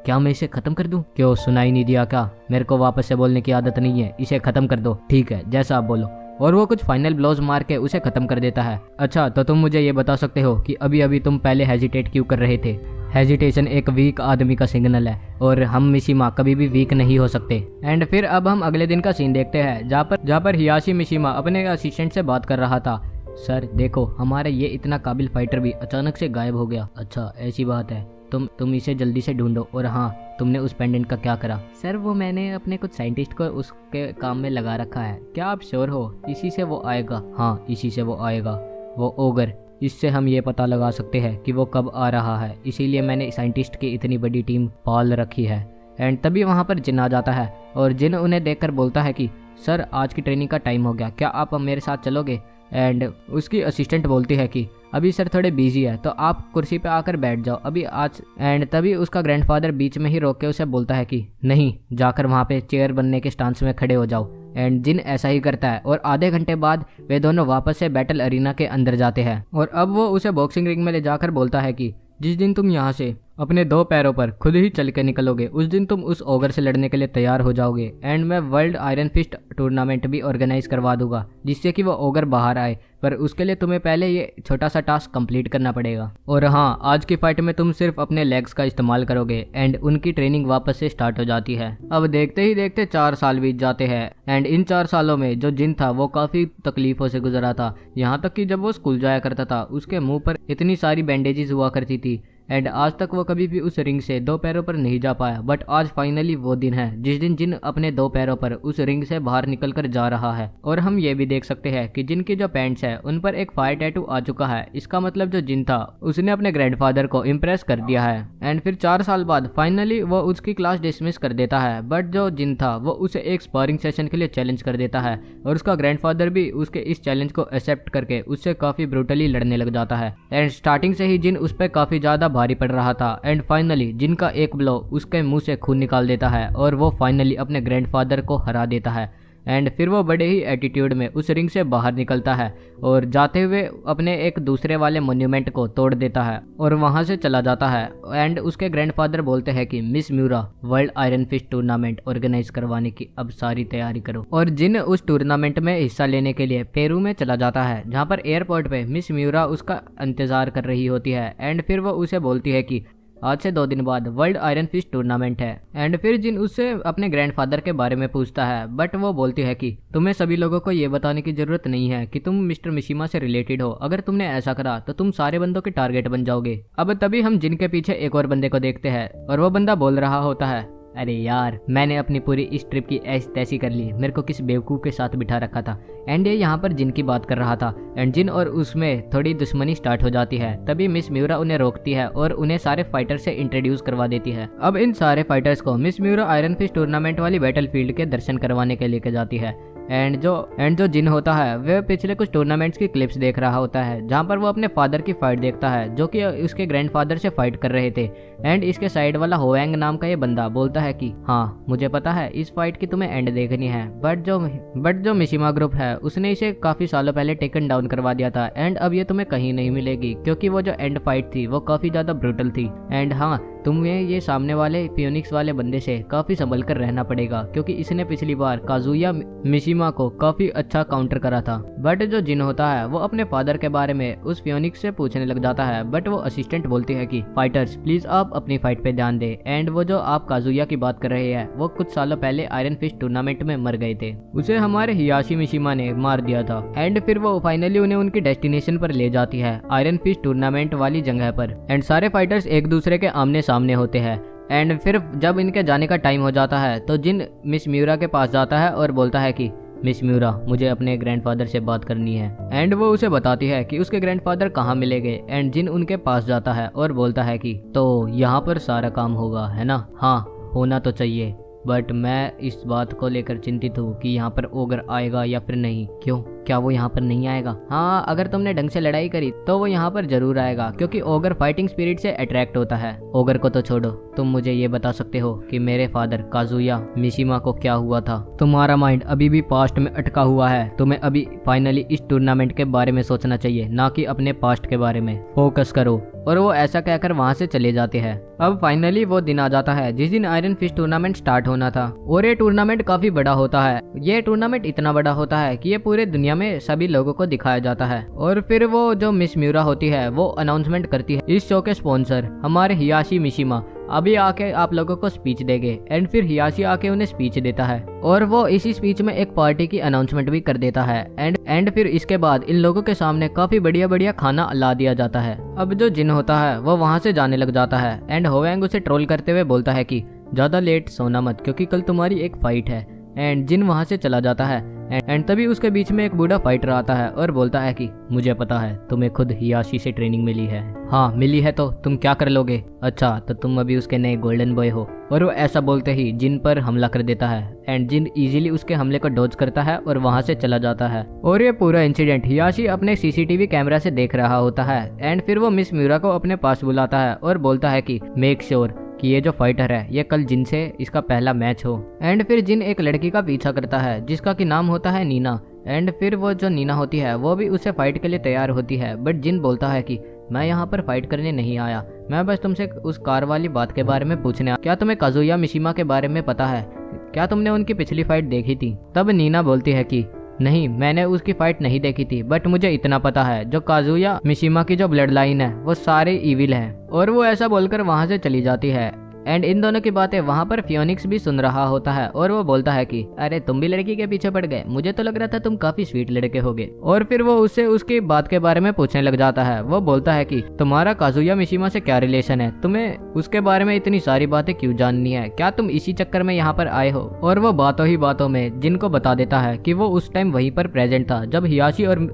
क्या मैं इसे खत्म कर दूं? क्यों, सुनाई नहीं दिया क्या? मेरे को वापस से बोलने की आदत नहीं है, इसे खत्म कर दो। ठीक है, जैसा आप बोलो। और वो कुछ फाइनल ब्लोज मार के उसे खत्म कर देता है। अच्छा, तो तुम मुझे ये बता सकते हो कि अभी अभी तुम पहले हेजिटेट क्यों कर रहे थे? हेजिटेशन एक वीक आदमी का सिग्नल है, और हम मिशिमा कभी भी वीक नहीं हो सकते। एंड फिर अब हम अगले दिन का सीन देखते हैं, जहाँ पर हियाशी मिशिमा अपने असिस्टेंट से बात कर रहा था। सर देखो, हमारा ये इतना काबिल फाइटर भी अचानक से गायब हो गया। अच्छा, ऐसी बात है, तुम इसे जल्दी से ढूंढो। और हाँ, तुमने उस पेंडेंट का क्या करा? सर वो मैंने अपने कुछ साइंटिस्ट को उसके काम में लगा रखा है। क्या आप श्योर हो? इसी से वो आएगा। हाँ, इसी से वो आएगा, वो ओगर। इससे हम ये पता लगा सकते हैं कि वो कब आ रहा है, इसीलिए मैंने साइंटिस्ट की इतनी बड़ी टीम पाल रखी है। एंड तभी वहाँ पर जिन आ जाता है, और जिन उन्हें देखकर बोलता है कि सर, आज की ट्रेनिंग का टाइम हो गया, क्या आप मेरे साथ चलोगे? एंड उसकी असिस्टेंट बोलती है कि अभी सर थोड़े बिजी है, तो आप कुर्सी पे आकर बैठ जाओ अभी आज। एंड तभी उसका ग्रैंडफादर बीच में ही रोक के उसे बोलता है कि नहीं, जाकर वहाँ पे चेयर बनने के स्टांस में खड़े हो जाओ। एंड जिन ऐसा ही करता है, और आधे घंटे बाद वे दोनों वापस से बैटल अरीना के अंदर जाते हैं। और अब वो उसे बॉक्सिंग रिंग में ले जाकर बोलता है कि जिस दिन तुम यहाँ से अपने 2 पैरों पर खुद ही चल के निकलोगे, उस दिन तुम उस ओगर से लड़ने के लिए तैयार हो जाओगे। एंड मैं वर्ल्ड आयरन फिस्ट टूर्नामेंट भी ऑर्गेनाइज करवा दूंगा, जिससे कि वो ओगर बाहर आए, पर उसके लिए तुम्हें पहले ये छोटा सा टास्क कंप्लीट करना पड़ेगा। और हाँ, आज की फाइट में तुम सिर्फ अपने लेग्स का इस्तेमाल करोगे। एंड उनकी ट्रेनिंग वापस से स्टार्ट हो जाती है। अब देखते ही देखते 4 साल बीत जाते हैं। एंड इन 4 सालों में जो जिन था वो काफी तकलीफों से गुजरा था, यहाँ तक कि जब वो स्कूल जाया करता था उसके मुंह पर इतनी सारी बैंडेजेस हुआ करती थी। एंड आज तक वो कभी भी उस रिंग से 2 पैरों पर नहीं जा पाया। बट आज फाइनली वो दिन है जिस दिन जिन अपने 2 पैरों पर उस रिंग से बाहर निकल कर जा रहा है। और हम ये भी देख सकते हैं कि जिन की जो पैंट्स है उन पर एक फायर टैटू आ चुका है। इसका मतलब जो जिन था उसने अपने ग्रैंडफादर को इम्प्रेस कर दिया है। एंड फिर 4 साल बाद फाइनली वो उसकी क्लास डिसमिस कर देता है। बट जो जिन था वो उसे एक स्पारिंग सेशन के लिए चैलेंज कर देता है और उसका ग्रैंडफादर भी उसके इस चैलेंज को एक्सेप्ट करके उससे काफी ब्रूटली लड़ने लग जाता है। एंड स्टार्टिंग से ही जिन उस पर काफी ज्यादा भारी पड़ रहा था। एंड फाइनली जिन का एक ब्लो उसके मुंह से खून निकाल देता है और वो फाइनली अपने ग्रैंडफादर को हरा देता है। एंड फिर वो बड़े ही एटीट्यूड में उस रिंग से बाहर निकलता है और जाते हुए अपने एक दूसरे वाले मोन्यूमेंट को तोड़ देता है और वहां से चला जाता है। एंड उसके ग्रैंडफादर बोलते हैं कि Miss Miura world iron fist tournament organise करवाने की अब सारी तैयारी करो। और जिन उस टूर्नामेंट में हिस्सा लेने के लिए पेरू में चला जाता है, जहाँ पर एयरपोर्ट पे मिस म्यूरा उसका इंतजार कर रही होती है। एंड फिर वो उसे बोलती है कि आज से 2 दिन बाद वर्ल्ड आयरन फिस्ट टूर्नामेंट है। एंड फिर जिन उससे अपने ग्रैंडफादर के बारे में पूछता है, बट वो बोलती है कि तुम्हें सभी लोगों को ये बताने की जरूरत नहीं है कि तुम मिस्टर मिशिमा से रिलेटेड हो। अगर तुमने ऐसा करा तो तुम सारे बंदों के टारगेट बन जाओगे। अब तभी हम जिन के पीछे एक और बंदे को देखते हैं और वो बंदा बोल रहा होता है, अरे यार मैंने अपनी पूरी इस ट्रिप की ऐश तैसी कर ली, मेरे को किस बेवकूफ़ के साथ बिठा रखा था। एंड ये यहाँ पर जिन की बात कर रहा था। एंड जिन और उसमें थोड़ी दुश्मनी स्टार्ट हो जाती है। तभी मिस म्यूरा उन्हें रोकती है और उन्हें सारे फाइटर से इंट्रोड्यूस करवा देती है। अब इन सारे फाइटर्स को Miss Miura iron fist tournament वाली बैटलफील्ड के दर्शन करवाने के लेके जाती है। एंड जो जिन होता है वह पिछले कुछ टूर्नामेंट्स की क्लिप्स देख रहा होता है, जहाँ पर वो अपने फादर की फाइट देखता है जो कि उसके ग्रैंडफादर से फाइट कर रहे थे। एंड इसके साइड वाला होवैंग नाम का ये बंदा बोलता है कि हाँ मुझे पता है इस फाइट की तुम्हें एंड देखनी है, बट जो मिशिमा ग्रुप है उसने इसे काफी सालों पहले टेकन डाउन करवा दिया था। एंड अब ये तुम्हें कहीं नहीं मिलेगी क्योंकि वो जो एंड फाइट थी वो काफी ज्यादा ब्रूटल थी। एंड हाँ तुम्हें ये सामने वाले फियोनिक्स वाले बंदे से काफी संभल कर रहना पड़ेगा क्योंकि इसने पिछली बार काजुया मिशिमा को काफी अच्छा काउंटर करा था। बट जो जिन होता है वो अपने फादर के बारे में उस फियोनिक्स से पूछने लग जाता है। बट वो असिस्टेंट बोलती है कि फाइटर्स प्लीज आप अपनी फाइट पे ध्यान दे। एंड वो जो आप काजुया की बात कर रहे हैं वो कुछ सालों पहले आयरन फिस्ट टूर्नामेंट में मर गए थे, उसे हमारे हियाशी मिशिमा ने मार दिया था। एंड फिर वो फाइनली उन्हें उनकी डेस्टिनेशन पर ले जाती है, आयरन फिस्ट टूर्नामेंट वाली जगह पर। एंड सारे फाइटर्स एक दूसरे के आमने सामने होते हैं। एंड फिर जब इनके जाने का टाइम हो जाता है तो जिन मिस म्यूरा के पास जाता है और बोलता है कि मिस म्यूरा मुझे अपने ग्रैंडफादर से बात करनी है। एंड वो उसे बताती है कि उसके ग्रैंडफादर कहाँ मिलेंगे। एंड जिन उनके पास जाता है और बोलता है कि तो यहाँ पर सारा काम होगा है ना? हाँ होना तो चाहिए, बट मैं इस बात को लेकर चिंतित हूँ कि यहाँ पर ओगर आएगा या फिर नहीं। क्यों, क्या वो यहाँ पर नहीं आएगा? हाँ अगर तुमने ढंग से लड़ाई करी तो वो यहाँ पर जरूर आएगा क्योंकि ओगर फाइटिंग स्पिरिट से अट्रैक्ट होता है। ओगर को तो छोड़ो, तुम मुझे ये बता सकते हो कि मेरे फादर काजुया मिशिमा को क्या हुआ था? तुम्हारा माइंड अभी भी पास्ट में अटका हुआ है, तुम्हें अभी फाइनली इस टूर्नामेंट के बारे में सोचना चाहिए, ना कि अपने पास्ट के बारे में। फोकस करो। और वो ऐसा कहकर वहाँ से चले जाते हैं। अब फाइनली वो दिन आ जाता है जिस दिन आयरन फिस्ट टूर्नामेंट स्टार्ट होना था। और ये टूर्नामेंट काफी बड़ा होता है। ये टूर्नामेंट इतना बड़ा होता है कि ये पूरे दुनिया में सभी लोगों को दिखाया जाता है। और फिर वो जो मिस म्यूरा होती है वो अनाउंसमेंट करती है, इस शो के स्पॉन्सर हमारे हियाशी मिशिमा अभी आके आप लोगों को स्पीच देंगे। एंड फिर हियाशी आके उन्हें स्पीच देता है और वो इसी स्पीच में एक पार्टी की अनाउंसमेंट भी कर देता है। एंड फिर इसके बाद इन लोगों के सामने काफी बढ़िया बढ़िया खाना ला दिया जाता है। अब जो जिन होता है वो वहाँ से जाने लग जाता है। एंड होवेंग उसे ट्रोल करते हुए बोलता है कि ज्यादा लेट सोना मत क्योंकि कल तुम्हारी एक फाइट है। एंड जिन वहाँ से चला जाता है। एंड तभी उसके बीच में एक बूढ़ा फाइटर आता है और बोलता है कि मुझे पता है तुम्हें खुद हियाशी से ट्रेनिंग मिली है। हाँ मिली है, तो तुम क्या कर लोगे? अच्छा तो तुम अभी उसके नए गोल्डन बॉय हो। और वो ऐसा बोलते ही जिन पर हमला कर देता है। एंड जिन इजीली उसके हमले को डॉज करता है और वहाँ से चला जाता है। और ये पूरा इंसिडेंट हियाशी अपने सीसीटीवी कैमरा से देख रहा होता है। एंड फिर वो मिस म्यूरा को अपने पास बुलाता है और बोलता है कि मेक श्योर कि ये जो फाइटर है ये कल जिन से इसका पहला मैच हो। एंड फिर जिन एक लड़की का पीछा करता है जिसका कि नाम होता है नीना। एंड फिर वो जो नीना होती है वो भी उससे फाइट के लिए तैयार होती है। बट जिन बोलता है कि मैं यहाँ पर फाइट करने नहीं आया, मैं बस तुमसे उस कार वाली बात के बारे में पूछने आया। क्या तुम्हें काजुया मिशिमा के बारे में पता है? क्या तुमने उनकी पिछली फाइट देखी थी? तब नीना बोलती है कि नहीं मैंने उसकी फाइट नहीं देखी थी, बट मुझे इतना पता है जो काजुया मिशिमा की जो ब्लड लाइन है वो सारे इविल है। और वो ऐसा बोलकर वहाँ से चली जाती है। एंड इन दोनों की बातें वहाँ पर फियोनिक्स भी सुन रहा होता है और वो बोलता है कि अरे तुम भी लड़की के पीछे पड़ गए, मुझे तो लग रहा था तुम काफी स्वीट लड़के होगे। और फिर वो उससे उसकी बात के बारे में पूछने लग जाता है। वो बोलता है कि तुम्हारा काजुया मिशिमा से क्या रिलेशन है, तुम्हें उसके बारे में इतनी सारी बातें क्यों जाननी है, क्या तुम इसी चक्कर में यहाँ पर आए हो। और वो बातों ही बातों में जिन को बता देता है कि वो उस टाइम वहीं पर प्रेजेंट था जब हियाशी और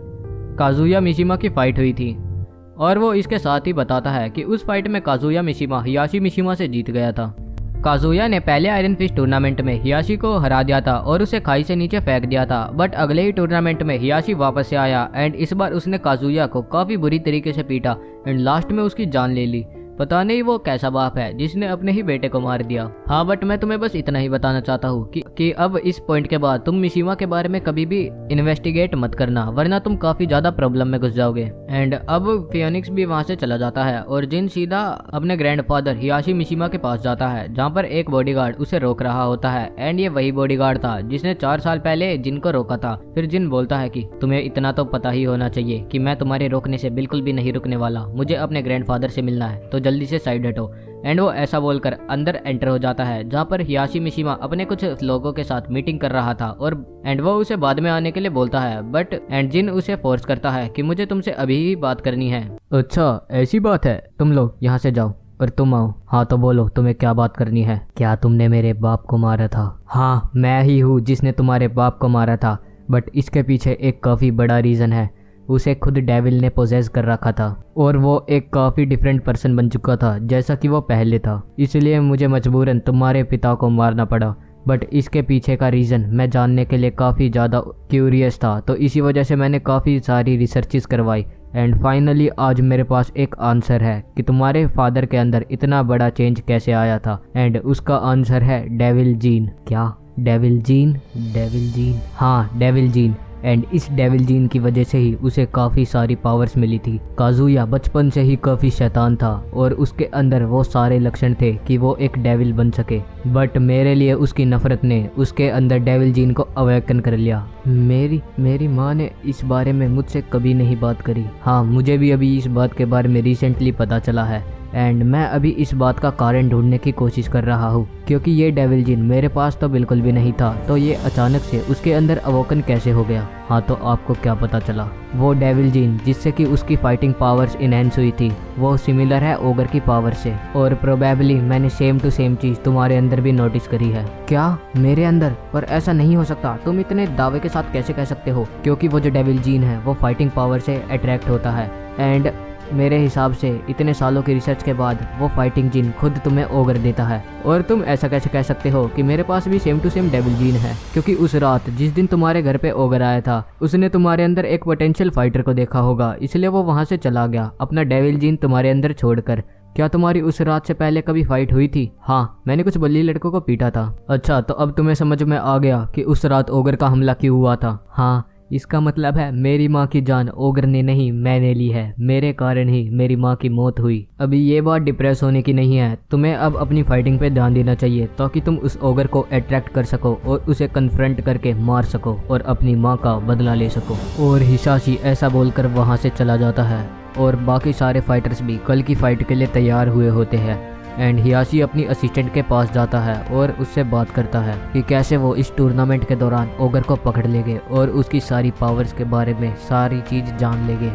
काजुया मिशिमा की फाइट हुई थी। और वो इसके साथ ही बताता है कि उस फाइट में काजुया मिशिमा हियाशी मिशिमा से जीत गया था। काजुया ने पहले आयरन फिस्ट टूर्नामेंट में हियाशी को हरा दिया था और उसे खाई से नीचे फेंक दिया था, बट अगले ही टूर्नामेंट में हियाशी वापस से आया एंड इस बार उसने काजुया को काफी बुरी तरीके से पीटा एंड लास्ट में उसकी जान ले ली। पता नहीं वो कैसा बाप है जिसने अपने ही बेटे को मार दिया। हाँ, बट मैं तुम्हें बस इतना ही बताना चाहता हूँ कि अब इस पॉइंट के बाद तुम मिशिमा के बारे में कभी भी इन्वेस्टिगेट मत करना, वरना तुम काफी ज्यादा प्रॉब्लम में घुस जाओगे। एंड अब फियोनिक्स भी वहाँ से चला जाता है और जिन सीधा अपने ग्रैंडफादर हियाशी मिशिमा के पास जाता है, जहाँ पर एक बॉडीगार्ड उसे रोक रहा होता है। एंड ये वही बॉडीगार्ड था जिसने 4 साल पहले जिन को रोका था। फिर जिन बोलता है कि तुम्हें इतना तो पता ही होना चाहिए कि मैं तुम्हारे रोकने से बिल्कुल भी नहीं रुकने वाला, मुझे अपने ग्रैंडफादर से मिलना है, तो जल्दी से साइड हटो। एंड वो ऐसा बोलकर अंदर एंटर हो जाता है, जहाँ पर हियाशी मिशिमा अपने कुछ लोगों के साथ मीटिंग कर रहा था और वो उसे बाद में आने के लिए बोलता है, बट एंड जिन उसे फोर्स करता है कि मुझे तुमसे अभी ही बात करनी है। अच्छा ऐसी बात है, तुम लोग यहाँ से जाओ और तुम आओ। हाँ तो बोलो तुम्हें क्या बात करनी है। क्या तुमने मेरे बाप को मारा था? हाँ मैं ही हूँ जिसने तुम्हारे बाप को मारा था, बट इसके पीछे एक काफी बड़ा रीजन है। उसे खुद डेविल ने पोजेस कर रखा था और वो एक काफी डिफरेंट पर्सन बन चुका था जैसा कि वो पहले था, इसलिए मुझे मजबूरन तुम्हारे पिता को मारना पड़ा। बट इसके पीछे का रीज़न मैं जानने के लिए काफ़ी ज़्यादा क्यूरियस था, तो इसी वजह से मैंने काफ़ी सारी रिसर्चेस करवाई एंड फाइनली आज मेरे पास एक आंसर है कि तुम्हारे फादर के अंदर इतना बड़ा चेंज कैसे आया था। एंड उसका आंसर है डेविल जीन। क्या डेविल जीन? डेविल जीन, हाँ डेविल जीन। एंड इस डेविल जीन की वजह से ही उसे काफ़ी सारी पावर्स मिली थी। काजुया बचपन से ही काफ़ी शैतान था और उसके अंदर वो सारे लक्षण थे कि वो एक डेविल बन सके, बट मेरे लिए उसकी नफरत ने उसके अंदर डेविल जीन को अवेकन कर लिया। मेरी माँ ने इस बारे में मुझसे कभी नहीं बात करी। हाँ मुझे भी अभी इस बात के बारे में रिसेंटली पता चला है एंड मैं अभी इस बात का कारण ढूंढने की कोशिश कर रहा हूँ, क्योंकि ये डेविल जीन मेरे पास तो बिल्कुल भी नहीं था, तो ये अचानक से उसके अंदर अवोकन कैसे हो गया। हाँ तो आपको क्या पता चला? वो डेविल जीन जिससे कि उसकी फाइटिंग पावर्स इनहेंस हुई थी वो सिमिलर है ओगर की पावर से, और प्रोबेबली मैंने सेम टू सेम चीज़ तुम्हारे अंदर भी नोटिस करी है। क्या मेरे अंदर? पर ऐसा नहीं हो सकता, तुम इतने दावे के साथ कैसे कह सकते हो? क्योंकि वो जो डेविल जीन है वो फाइटिंग पावर से अट्रैक्ट होता है एंड मेरे हिसाब से इतने सालों की रिसर्च के बाद वो फाइटिंग जीन खुद तुम्हें ओगर देता है। और तुम ऐसा कैसे कह सकते हो कि मेरे पास भी same to same devil gene है? क्योंकि उस रात जिस दिन तुम्हारे घर पे ओगर आया था उसने तुम्हारे अंदर एक पोटेंशियल फाइटर को देखा होगा, इसलिए वो वहां से चला गया अपना डेविल जीन तुम्हारे अंदर छोड़कर। क्या तुम्हारी उस रात से पहले कभी फाइट हुई थी? हाँ मैंने कुछ बल्ली लड़कों को पीटा था। अच्छा तो अब तुम्हें समझ में आ गया कि उस रात ओगर का हमला क्यों हुआ था। हाँ इसका मतलब है मेरी माँ की जान ओगर ने नहीं मैंने ली है, मेरे कारण ही मेरी माँ की मौत हुई। अभी ये बात डिप्रेस होने की नहीं है, तुम्हें अब अपनी फाइटिंग पे ध्यान देना चाहिए ताकि तुम उस ओगर को अट्रैक्ट कर सको और उसे कन्फ्रंट करके मार सको और अपनी माँ का बदला ले सको। और हिसाशी ऐसा बोलकर वहाँ से चला जाता है और बाकी सारे फाइटर्स भी कल की फाइट के लिए तैयार हुए होते हैं। एंड हियाशी अपनी असिस्टेंट के पास जाता है और उससे बात करता है कि कैसे वो इस टूर्नामेंट के दौरान ओगर को पकड़ लेंगे और उसकी सारी पावर्स के बारे में सारी चीज़ जान लेंगे,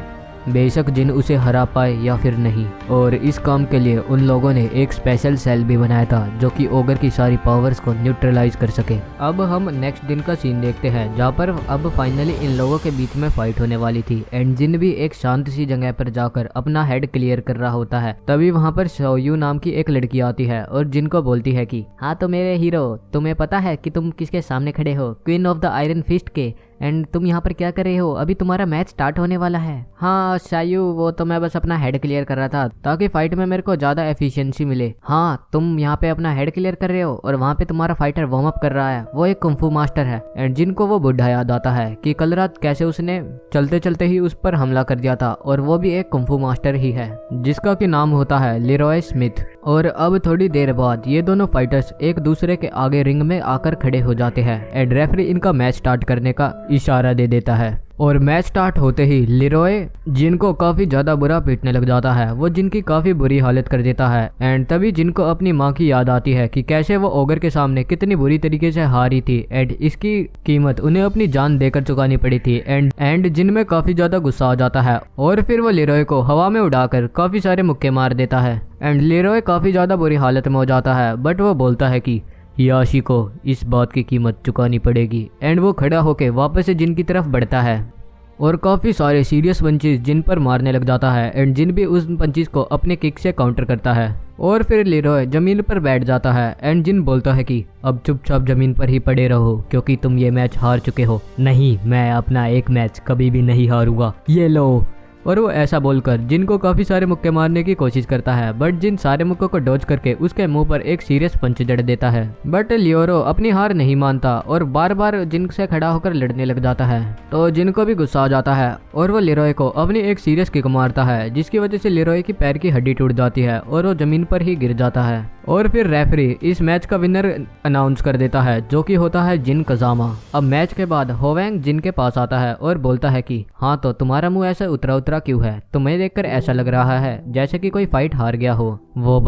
बेशक जिन उसे हरा पाए या फिर नहीं। और इस काम के लिए उन लोगों ने एक स्पेशल सेल भी बनाया था जो कि ओगर की सारी पावर्स को न्यूट्रलाइज कर सके। अब हम नेक्स्ट दिन का सीन देखते हैं जहाँ पर अब फाइनली इन लोगों के बीच में फाइट होने वाली थी एंड जिन भी एक शांत सी जगह पर जाकर अपना हेड क्लियर कर रहा होता है। तभी वहाँ पर शोयू नाम की एक लड़की आती है और जिन को बोलती है कि हाँ तो मेरे हीरो, तुम्हें पता है कि तुम किसके सामने खड़े हो? Queen of the iron fist के। एंड तुम यहाँ पर क्या कर रहे हो? अभी तुम्हारा मैच स्टार्ट होने वाला है। हाँ शायू, वो तो मैं बस अपना हेड क्लियर कर रहा था ताकि फाइट में मेरे को ज्यादा एफिशिएंसी मिले। हाँ तुम यहाँ पे अपना हेड क्लियर कर रहे हो और वहाँ पे तुम्हारा फाइटर वार्म अप कर रहा है, वो एक कुंफू मास्टर है। एंड जिनको वो बुढ़ा याद आता है कि कल रात कैसे उसने चलते चलते ही उस पर हमला कर दिया था, और वो भी एक कुंफू मास्टर ही है जिसका कि नाम होता है लेरॉय स्मिथ। और अब थोड़ी देर बाद ये दोनों फाइटर्स एक दूसरे के आगे रिंग में आकर खड़े हो जाते हैं एंड रेफरी इनका मैच स्टार्ट करने का इशारा दे देता है। और मैच स्टार्ट होते ही लिरोय जिनको काफी ज्यादा बुरा पीटने लग जाता है, वो जिनकी काफी बुरी हालत कर देता है। एंड तभी जिनको अपनी माँ की याद आती है कि कैसे वो ओगर के सामने कितनी बुरी तरीके से हारी थी एंड इसकी कीमत उन्हें अपनी जान देकर चुकानी पड़ी थी। एंड जिन में काफी ज्यादा गुस्सा आ जाता है और फिर वो लिरोय को हवा में उड़ाकर काफी सारे मुक्के मार देता है। एंड लिरोय काफी ज्यादा बुरी हालत में हो जाता है, बट वो बोलता है कि हियाशी को इस बात की कीमत चुकानी पड़ेगी। एंड वो खड़ा होके वापस से जिन की तरफ बढ़ता है और काफ़ी सारे सीरियस पंचेस जिन पर मारने लग जाता है। एंड जिन भी उस पंचेस को अपने किक से काउंटर करता है और फिर लिरोय जमीन पर बैठ जाता है। एंड जिन बोलता है कि अब चुपचाप जमीन पर ही पड़े रहो क्योंकि तुम ये मैच हार चुके हो। नहीं, मैं अपना एक मैच कभी भी नहीं हारूंगा, ये लो। और वो ऐसा बोलकर जिन को काफी सारे मुक्के मारने की कोशिश करता है, बट जिन सारे मुक्कों को डॉज करके उसके मुंह पर एक सीरियस पंच जड़ देता है। बट लियोरो अपनी हार नहीं मानता और बार बार जिन से खड़ा होकर लड़ने लग जाता है। तो जिन को भी गुस्सा आ जाता है और वो लिरोय को अपनी एक सीरियस किक मारता है, जिसकी वजह से लिरोय की पैर की हड्डी टूट जाती है और वो जमीन पर ही गिर जाता है। और फिर रेफरी इस मैच का विनर अनाउंस कर देता है, जो कि होता है जिन कजामा। अब मैच के बाद होवेंग जिन के पास आता है और बोलता है कि हाँ, तो तुम्हारा मुंह ऐसा उतरा उतरा क्यों है? तुम्हें देखकर ऐसा लग रहा है जैसे कि कोई फाइट हार गया हो। वो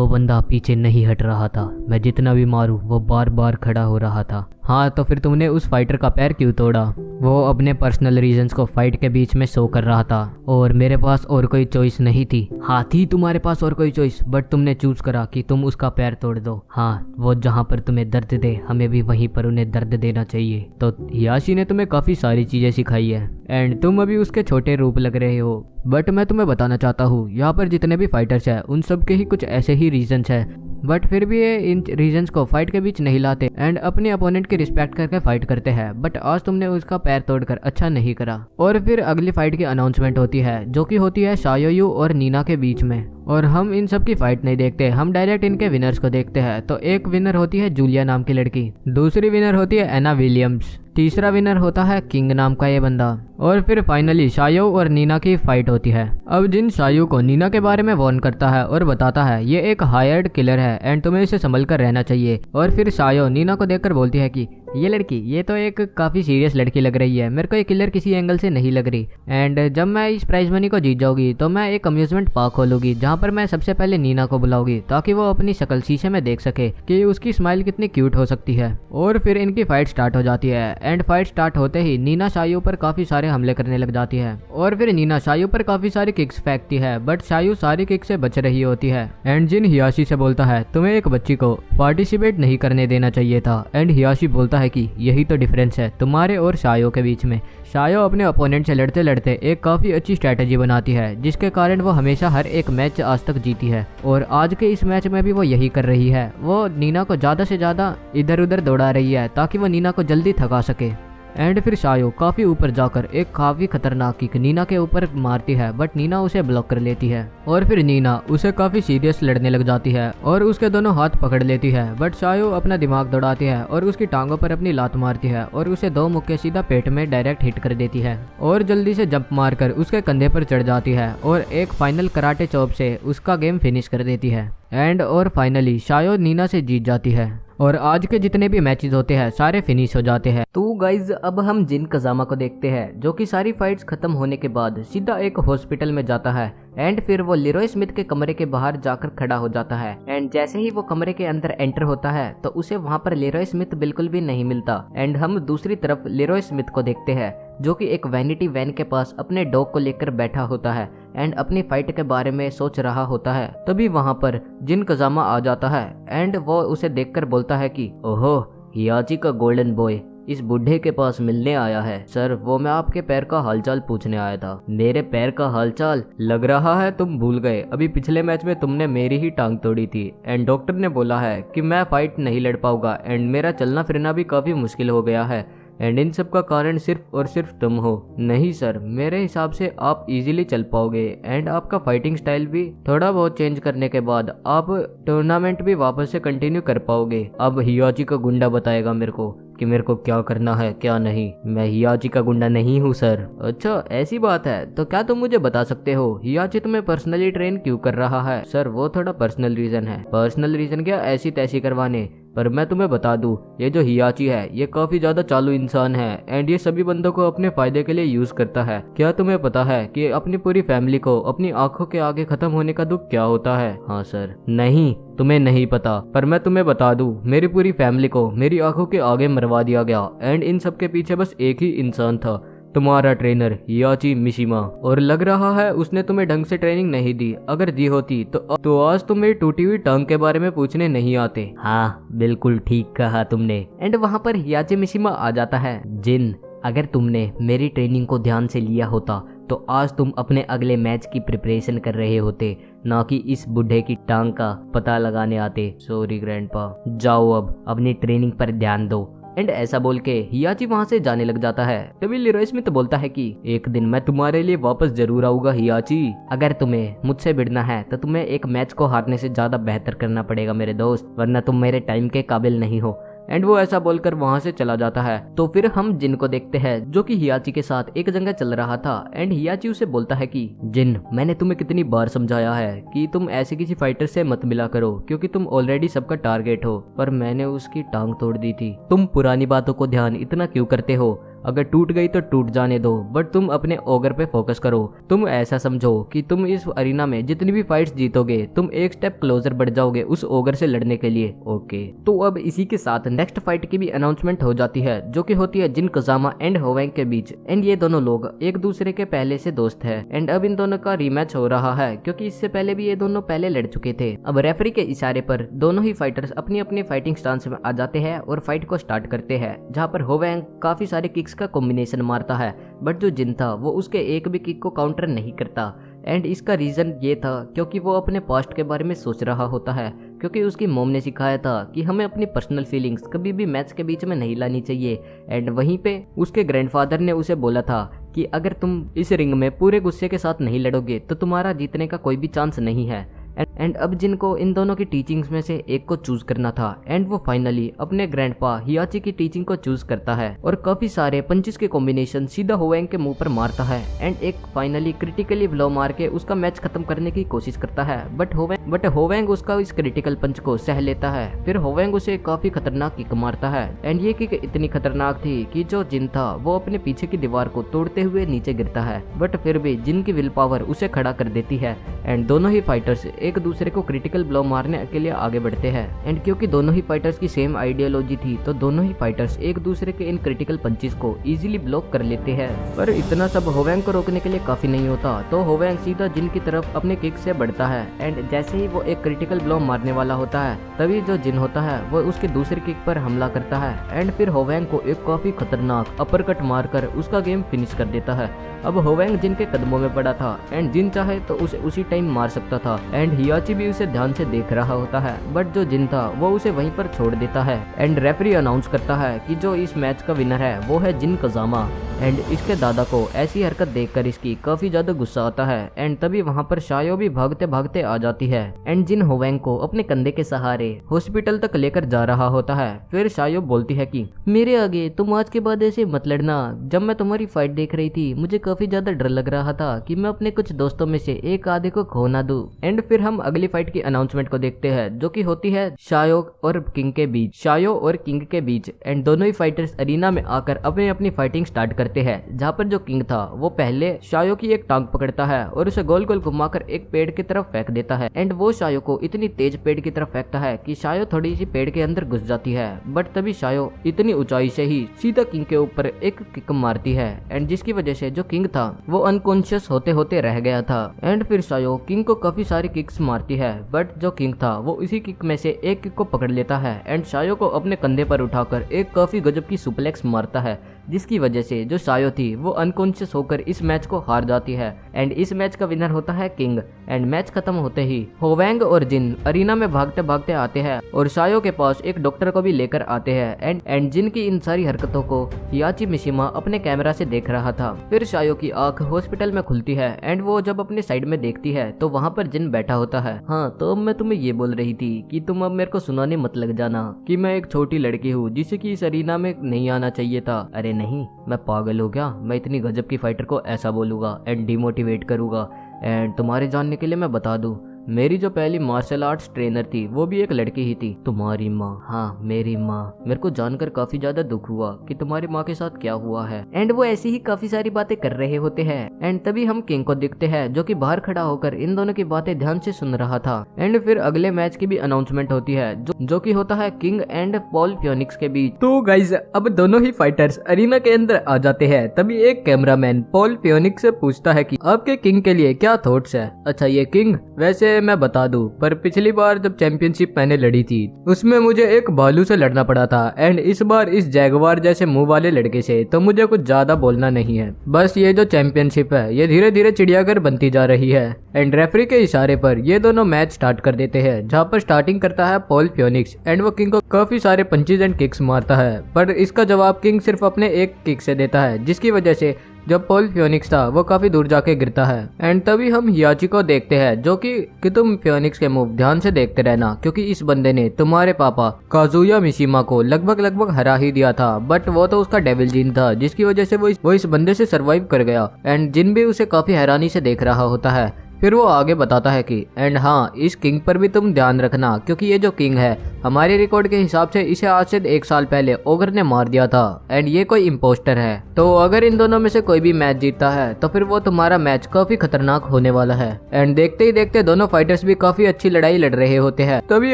बंदा पीछे नहीं हट रहा था, मैं जितना भी मारूं वो बार बार खड़ा हो रहा था। हाँ, तो फिर तुमने उस फाइटर का पैर क्यों तोड़ा? वो अपने पर्सनल रीजंस को फाइट के बीच में शो कर रहा था और मेरे पास और कोई चॉइस नहीं थी। हाँ, थी तुम्हारे पास और कोई चॉइस, बट तुमने चूज करा कि तुम उसका पैर तोड़ दो। हाँ, वो जहाँ पर तुम्हें दर्द दे हमें भी वहीं पर उन्हें दर्द देना चाहिए। तो हियाशी ने तुम्हें काफी सारी चीजें सिखाई है एंड तुम अभी उसके छोटे रूप लग रहे हो, बट मैं तुम्हें बताना चाहता हूँ यहाँ पर जितने भी फाइटर्स हैं उन सब के ही कुछ ऐसे ही रीजंस है, बट फिर भी ये इन रीजंस को फाइट के बीच नहीं लाते एंड अपने अपोनेंट की रिस्पेक्ट करके फाइट करते हैं। बट आज तुमने उसका पैर तोड़कर अच्छा नहीं करा। और फिर अगली फाइट की अनाउंसमेंट होती है, जो कि होती है शायोयू और नीना के बीच में। और हम इन सब की फाइट नहीं देखते, हम डायरेक्ट इनके विनर्स को देखते हैं। तो एक विनर होती है जूलिया नाम की लड़की, दूसरी विनर होती है एना विलियम्स, तीसरा विनर होता है किंग नाम का ये बंदा, और फिर फाइनली शायो और नीना की फाइट होती है। अब जिन शायो को नीना के बारे में वार्न करता है और बताता है ये एक हायर्ड किलर है एंड तुम्हें इसे संभल कर रहना चाहिए। और फिर शायो नीना को देखकर बोलती है कि ये लड़की ये तो एक काफी सीरियस लड़की लग रही है, मेरे को ये किलर किसी एंगल से नहीं लग रही। एंड जब मैं इस प्राइज मनी को जीत जाऊंगी तो मैं एक अम्यूजमेंट पार्क खोलूंगी जहाँ पर मैं सबसे पहले नीना को बुलाऊंगी ताकि वो अपनी शक्ल शीशे में देख सके कि उसकी स्माइल कितनी क्यूट हो सकती है। और फिर इनकी फाइट स्टार्ट हो जाती है एंड फाइट स्टार्ट होते ही नीना शायू पर काफी सारे हमले करने लग जाती है और फिर नीना शायू पर काफी सारी किक्स फेंकती है, बट शायू सारी किक से बच रही होती है। एंड जिन हियाशी से बोलता है तुम्हें एक बच्ची को पार्टिसिपेट नहीं करने देना चाहिए था। एंड हियाशी बोलता है कि यही तो डिफरेंस है तुम्हारे और शायो के बीच में। शायो अपने अपोनेंट से लड़ते लड़ते एक काफी अच्छी स्ट्रेटेजी बनाती है जिसके कारण वो हमेशा हर एक मैच आज तक जीती है और आज के इस मैच में भी वो यही कर रही है। वो नीना को ज्यादा से ज्यादा इधर उधर दौड़ा रही है ताकि वो नीना को जल्दी थका सके। एंड फिर शायो काफी ऊपर जाकर एक काफी खतरनाक किक नीना के ऊपर मारती है, बट नीना उसे ब्लॉक कर लेती है और फिर नीना उसे काफी सीरियस लड़ने लग जाती है और उसके दोनों हाथ पकड़ लेती है। बट शायो अपना दिमाग दौड़ाती है और उसकी टांगों पर अपनी लात मारती है और उसे 2 मुक्के सीधा पेट में डायरेक्ट हिट कर देती है और जल्दी से जंप मारकर उसके कंधे पर चढ़ जाती है और एक फाइनल कराटे चॉप से उसका गेम फिनिश कर देती है। एंड और फाइनली शायो नीना से जीत जाती है और आज के जितने भी मैचेस होते हैं सारे फिनिश हो जाते हैं। तो गाइज अब हम जिन कजामा को देखते हैं जो कि सारी फाइट्स खत्म होने के बाद सीधा एक हॉस्पिटल में जाता है एंड फिर वो लिरोय स्मिथ के कमरे के बाहर जाकर खड़ा हो जाता है। एंड जैसे ही वो कमरे के अंदर एंटर होता है तो उसे वहां पर लिरोय स्मिथ बिल्कुल भी नहीं मिलता। एंड हम दूसरी तरफ लिरोय स्मिथ को देखते हैं जो कि एक वैनिटी वैन के पास अपने डॉग को लेकर बैठा होता है एंड अपनी फाइट के बारे में सोच रहा होता है। तभी वहां पर जिन कजामा आ जाता है एंड वो उसे देखकर बोलता है कि ओहो, हियाची का गोल्डन बॉय इस बुढ़े के पास मिलने आया है। सर, वो मैं आपके पैर का हालचाल पूछने आया था। मेरे पैर का हालचाल? लग रहा है तुम भूल गए, अभी पिछले मैच में तुमने मेरी ही टांग तोड़ी थी एंड डॉक्टर ने बोला है कि मैं फाइट नहीं लड़ पाऊंगा एंड मेरा चलना फिरना भी काफी मुश्किल हो गया है एंड इन सब का कारण सिर्फ और सिर्फ तुम हो। नहीं सर, मेरे हिसाब से आप इजीली चल पाओगे एंड आपका फाइटिंग स्टाइल भी थोड़ा बहुत चेंज करने के बाद आप टूर्नामेंट भी वापस से कंटिन्यू कर पाओगे। अब हियाची का गुंडा बताएगा मेरे को कि मेरे को क्या करना है क्या नहीं। मैं हियाची का गुंडा नहीं हूँ सर। अच्छा, ऐसी बात है तो क्या तुम मुझे बता सकते हो हियाची तुम्हें पर्सनली ट्रेन क्यों कर रहा है? सर, वो थोड़ा पर्सनल रीजन है। पर्सनल रीजन क्या ऐसी तैसी करवाने? पर मैं तुम्हें बता दूं, ये जो हियाची है ये काफी ज्यादा चालू इंसान है एंड ये सभी बंदों को अपने फायदे के लिए यूज करता है। क्या तुम्हें पता है कि अपनी पूरी फैमिली को अपनी आंखों के आगे खत्म होने का दुख क्या होता है? हाँ सर। नहीं, तुम्हें नहीं पता, पर मैं तुम्हें बता दूं, मेरी पूरी फैमिली को मेरी आंखों के आगे मरवा दिया गया एंड इन सब के पीछे बस एक ही इंसान था, तुम्हारा ट्रेनर हियाची मिशिमा। और लग रहा है उसने तुम्हें ढंग से ट्रेनिंग नहीं दी। अगर दी होती तो आज तुम मेरी टूटी हुई टांग के बारे में पूछने नहीं आते। हाँ बिल्कुल ठीक कहा तुमने। एंड वहाँ पर हियाची मिशिमा आ जाता है। जिन, अगर तुमने मेरी ट्रेनिंग को ध्यान से लिया होता तो आज तुम अपने अगले मैच की प्रिपरेशन कर रहे होते, ना कि इस बुढ़े की टांग का पता लगाने आते। सॉरी ग्रैंडपा, जाओ अब अपनी ट्रेनिंग पर ध्यान दो। एंड ऐसा बोल के हियाची वहाँ से जाने लग जाता है। तभी लीरोय स्मिथ बोलता है कि एक दिन मैं तुम्हारे लिए वापस जरूर आऊंगा हियाची। अगर तुम्हें मुझसे भिड़ना है तो तुम्हें एक मैच को हारने से ज्यादा बेहतर करना पड़ेगा मेरे दोस्त, वरना तुम मेरे टाइम के काबिल नहीं हो। एंड वो ऐसा बोलकर वहां से चला जाता है। तो फिर हम जिन को देखते हैं जो कि हियाची के साथ एक जगह चल रहा था। एंड हियाची उसे बोलता है कि जिन, मैंने तुम्हें कितनी बार समझाया है कि तुम ऐसे किसी फाइटर से मत मिला करो क्योंकि तुम ऑलरेडी सबका टारगेट हो, पर मैंने उसकी टांग तोड़ दी थी। तुम पुरानी बातों को ध्यान इतना क्यों करते हो? अगर टूट गई तो टूट जाने दो, बट तुम अपने ओगर पे फोकस करो। तुम ऐसा समझो कि तुम इस अरीना में जितनी भी फाइट्स जीतोगे तुम एक स्टेप क्लोजर बढ़ जाओगे उस ओगर से लड़ने के लिए। ओके, तो अब इसी के साथ नेक्स्ट फाइट की भी अनाउंसमेंट हो जाती है, जो कि होती है जिन कजामा एंड होवेंग के बीच। एंड ये दोनों लोग एक दूसरे के पहले से दोस्त है एंड अब इन दोनों का रीमैच हो रहा है क्योंकि इससे पहले भी ये दोनों पहले लड़ चुके थे। अब रेफरी के इशारे पर दोनों ही फाइटर्स अपनी अपनी फाइटिंग स्टांस में आ जाते हैं और फाइट को स्टार्ट करते हैं, जहाँ पर होवेंग काफी सारे किक्स का कॉम्बिनेशन मारता है, बट जो जिन था वो उसके एक भी किक को काउंटर नहीं करता। एंड इसका रीजन ये था क्योंकि वो अपने पास्ट के बारे में सोच रहा होता है, क्योंकि उसकी मॉम ने सिखाया था कि हमें अपनी पर्सनल फीलिंग्स कभी भी मैच के बीच में नहीं लानी चाहिए। एंड वहीं पे उसके ग्रैंडफादर ने उसे बोला था कि अगर तुम इस रिंग में पूरे गुस्से के साथ नहीं लड़ोगे तो तुम्हारा जीतने का कोई भी चांस नहीं है। एंड अब जिनको इन दोनों की टीचिंग्स में से एक को चूज करना था एंड वो फाइनली अपने ग्रैंडपा हियाची की टीचिंग को चूज करता है और काफी सारे पंचेस के कॉम्बिनेशन सीधा होवेंग के मुंह पर मारता है एंड एक फाइनली क्रिटिकली ब्लो मार के उसका मैच खत्म करने की कोशिश करता है। बट होवेंग उसका इस क्रिटिकल पंच को सह लेता है। फिर होवेंग उसे काफी खतरनाक किक मारता है एंड ये किक इतनी खतरनाक थी कि जो जिन था वो अपने पीछे की दीवार को तोड़ते हुए नीचे गिरता है, बट फिर भी जिन की विल पावर उसे खड़ा कर देती है एंड दोनों ही फाइटर्स एक दूसरे को क्रिटिकल ब्लो मारने के लिए आगे बढ़ते हैं। एंड क्योंकि दोनों ही फाइटर्स की सेम आइडियोलॉजी थी तो दोनों ही फाइटर्स एक दूसरे के इन क्रिटिकल पंचेस को इजीली ब्लॉक कर लेते हैं। पर इतना सब होवेंग को रोकने के लिए काफी नहीं होता, तो होवेंग सीधा जिन की तरफ अपने किक से बढ़ता है एंड जैसे ही वो एक क्रिटिकल ब्लो मारने वाला होता है तभी जो जिन होता है वो उसके दूसरी किक पर हमला करता है एंड फिर होवेंग को एक काफी खतरनाक अपर कट मारकर उसका गेम फिनिश कर देता है। अब होवेंग जिन के कदमों में पड़ा था एंड जिन चाहे तो उसे उसी टाइम मार सकता था एंड हियाची भी उसे ध्यान से देख रहा होता है, बट जो जिन था वो उसे वहीं पर छोड़ देता है। एंड रेफरी अनाउंस करता है कि जो इस मैच का विनर है वो है जिन कजामा। एंड इसके दादा को ऐसी हरकत देखकर इसकी काफी ज्यादा गुस्सा आता है एंड तभी वहाँ पर शायो भी भागते भागते आ जाती है एंड जिन होवेंग को अपने कंधे के सहारे हॉस्पिटल तक लेकर जा रहा होता है। फिर शायो बोलती है कि मेरे आगे तुम आज के बाद ऐसे मत लड़ना, जब मैं तुम्हारी फाइट देख रही थी मुझे काफी ज्यादा डर लग रहा था कि मैं अपने कुछ दोस्तों में से एक आधे को खो ना दूं। एंड फिर हम अगली फाइट की अनाउंसमेंट को देखते हैं, जो कि होती है शायो और किंग के बीच। एंड दोनों ही फाइटर्स अरीना में आकर अपनी अपनी फाइटिंग स्टार्ट करते हैं, जहाँ पर जो किंग था वो पहले शायो की एक टांग पकड़ता है और उसे गोल गोल घुमाकर एक पेड़ की तरफ फेंक देता है एंड वो शायो को इतनी तेज पेड़ की तरफ फेंकता है कि शायो थोड़ी सी पेड़ के अंदर घुस जाती है, बट तभी शायो इतनी ऊंचाई से ही सीधा किंग के ऊपर एक किक मारती है एंड जिसकी वजह से जो किंग था वो अनकॉन्शियस होते होते रह गया था। एंड फिर शायो किंग को काफी सारी किक्स मारती है, बट जो किंग था वो इसी किक में से एक किक को पकड़ लेता है एंड शायो को अपने कंधे पर उठाकर एक काफी गजब की सुप्लेक्स मारता है, जिसकी वजह से जो शायो थी वो अनकॉन्शियस होकर इस मैच को हार जाती है एंड इस मैच का विनर होता है किंग। एंड मैच खत्म होते ही होवेंग और जिन अरीना में भागते भागते आते हैं और शायो के पास एक डॉक्टर को भी लेकर आते हैं एंड जिन की इन सारी हरकतों को हियाची मिशिमा अपने कैमरा से देख रहा था। फिर शायो की आंख हॉस्पिटल में खुलती है एंड वो जब अपने साइड में देखती है तो वहाँ पर जिन बैठा होता है। हाँ, तो मैं तुम्हें ये बोल रही थी कि तुम अब मेरे को सुनाने मत लग जाना कि मैं एक छोटी लड़की हूँ जिसे कि इस अरीना में नहीं आना चाहिए था। अरे नहीं, मैं पागल हो गया? मैं इतनी गजब की फाइटर को ऐसा बोलूंगा एंड डिमोटिवेट करूंगा। एंड तुम्हारे जानने के लिए मैं बता दूं, मेरी जो पहली मार्शल आर्ट्स ट्रेनर थी वो भी एक लड़की ही थी। तुम्हारी माँ? हाँ, मेरी माँ। मेरे को जानकर काफी ज्यादा दुख हुआ कि तुम्हारी माँ के साथ क्या हुआ है। एंड वो ऐसी ही काफी सारी बातें कर रहे होते हैं एंड तभी हम किंग को दिखते हैं जो कि बाहर खड़ा होकर इन दोनों की बातें ध्यान से सुन रहा था। एंड फिर अगले मैच की भी अनाउंसमेंट होती है जो कि होता है किंग एंड पॉल फियोनिक्स के बीच। तो गाइज अब दोनों ही फाइटर्स अरीना के अंदर आ जाते हैं। तभी एक कैमरामैन पॉल फियोनिक्स से पूछता है कि आपके किंग के लिए क्या थॉट्स है। अच्छा, ये किंग, वैसे मैं बता दूं, पर पिछली बार जब चैंपियनशिप मैंने लड़ी थी उसमें मुझे एक भालू से लड़ना पड़ा था एंड इस बार इस जैगवार जैसे मुंह वाले लड़के से, तो मुझे कुछ ज्यादा बोलना नहीं है। बस ये जो चैंपियनशिप है ये धीरे धीरे चिड़ियाघर बनती जा रही है। एंड रेफरी के इशारे पर ये दोनों मैच स्टार्ट कर देते हैं, जहाँ पर स्टार्टिंग करता है पॉल फियोनिक्स एंड वो किंग को काफी सारे पंचेज एंड किक्स मारता है, पर इसका जवाब किंग सिर्फ अपने एक किक से देता है, जिसकी वजह से जब पॉल फियोनिक्स था वो काफी दूर जाके गिरता है। एंड तभी हम हियाची को देखते हैं जो कि तुम फियोनिक्स के मूव ध्यान से देखते रहना, क्योंकि इस बंदे ने तुम्हारे पापा काजुया मिशिमा को लगभग हरा ही दिया था, बट वो तो उसका डेविल जिन था जिसकी वजह से वो इस बंदे से सरवाइव कर गया। एंड जिन भी उसे काफी हैरानी से देख रहा होता है। फिर वो आगे बताता है कि एंड हाँ, इस किंग पर भी तुम ध्यान रखना, क्योंकि ये जो किंग है हमारे रिकॉर्ड के हिसाब से इसे आज से 1 साल पहले ओगर ने मार दिया था एंड ये कोई इम्पोस्टर है। तो अगर इन दोनों में से कोई भी मैच जीतता है तो फिर वो तुम्हारा मैच काफी खतरनाक होने वाला है। एंड देखते ही देखते दोनों फाइटर्स भी काफी अच्छी लड़ाई लड़ रहे होते हैं। तभी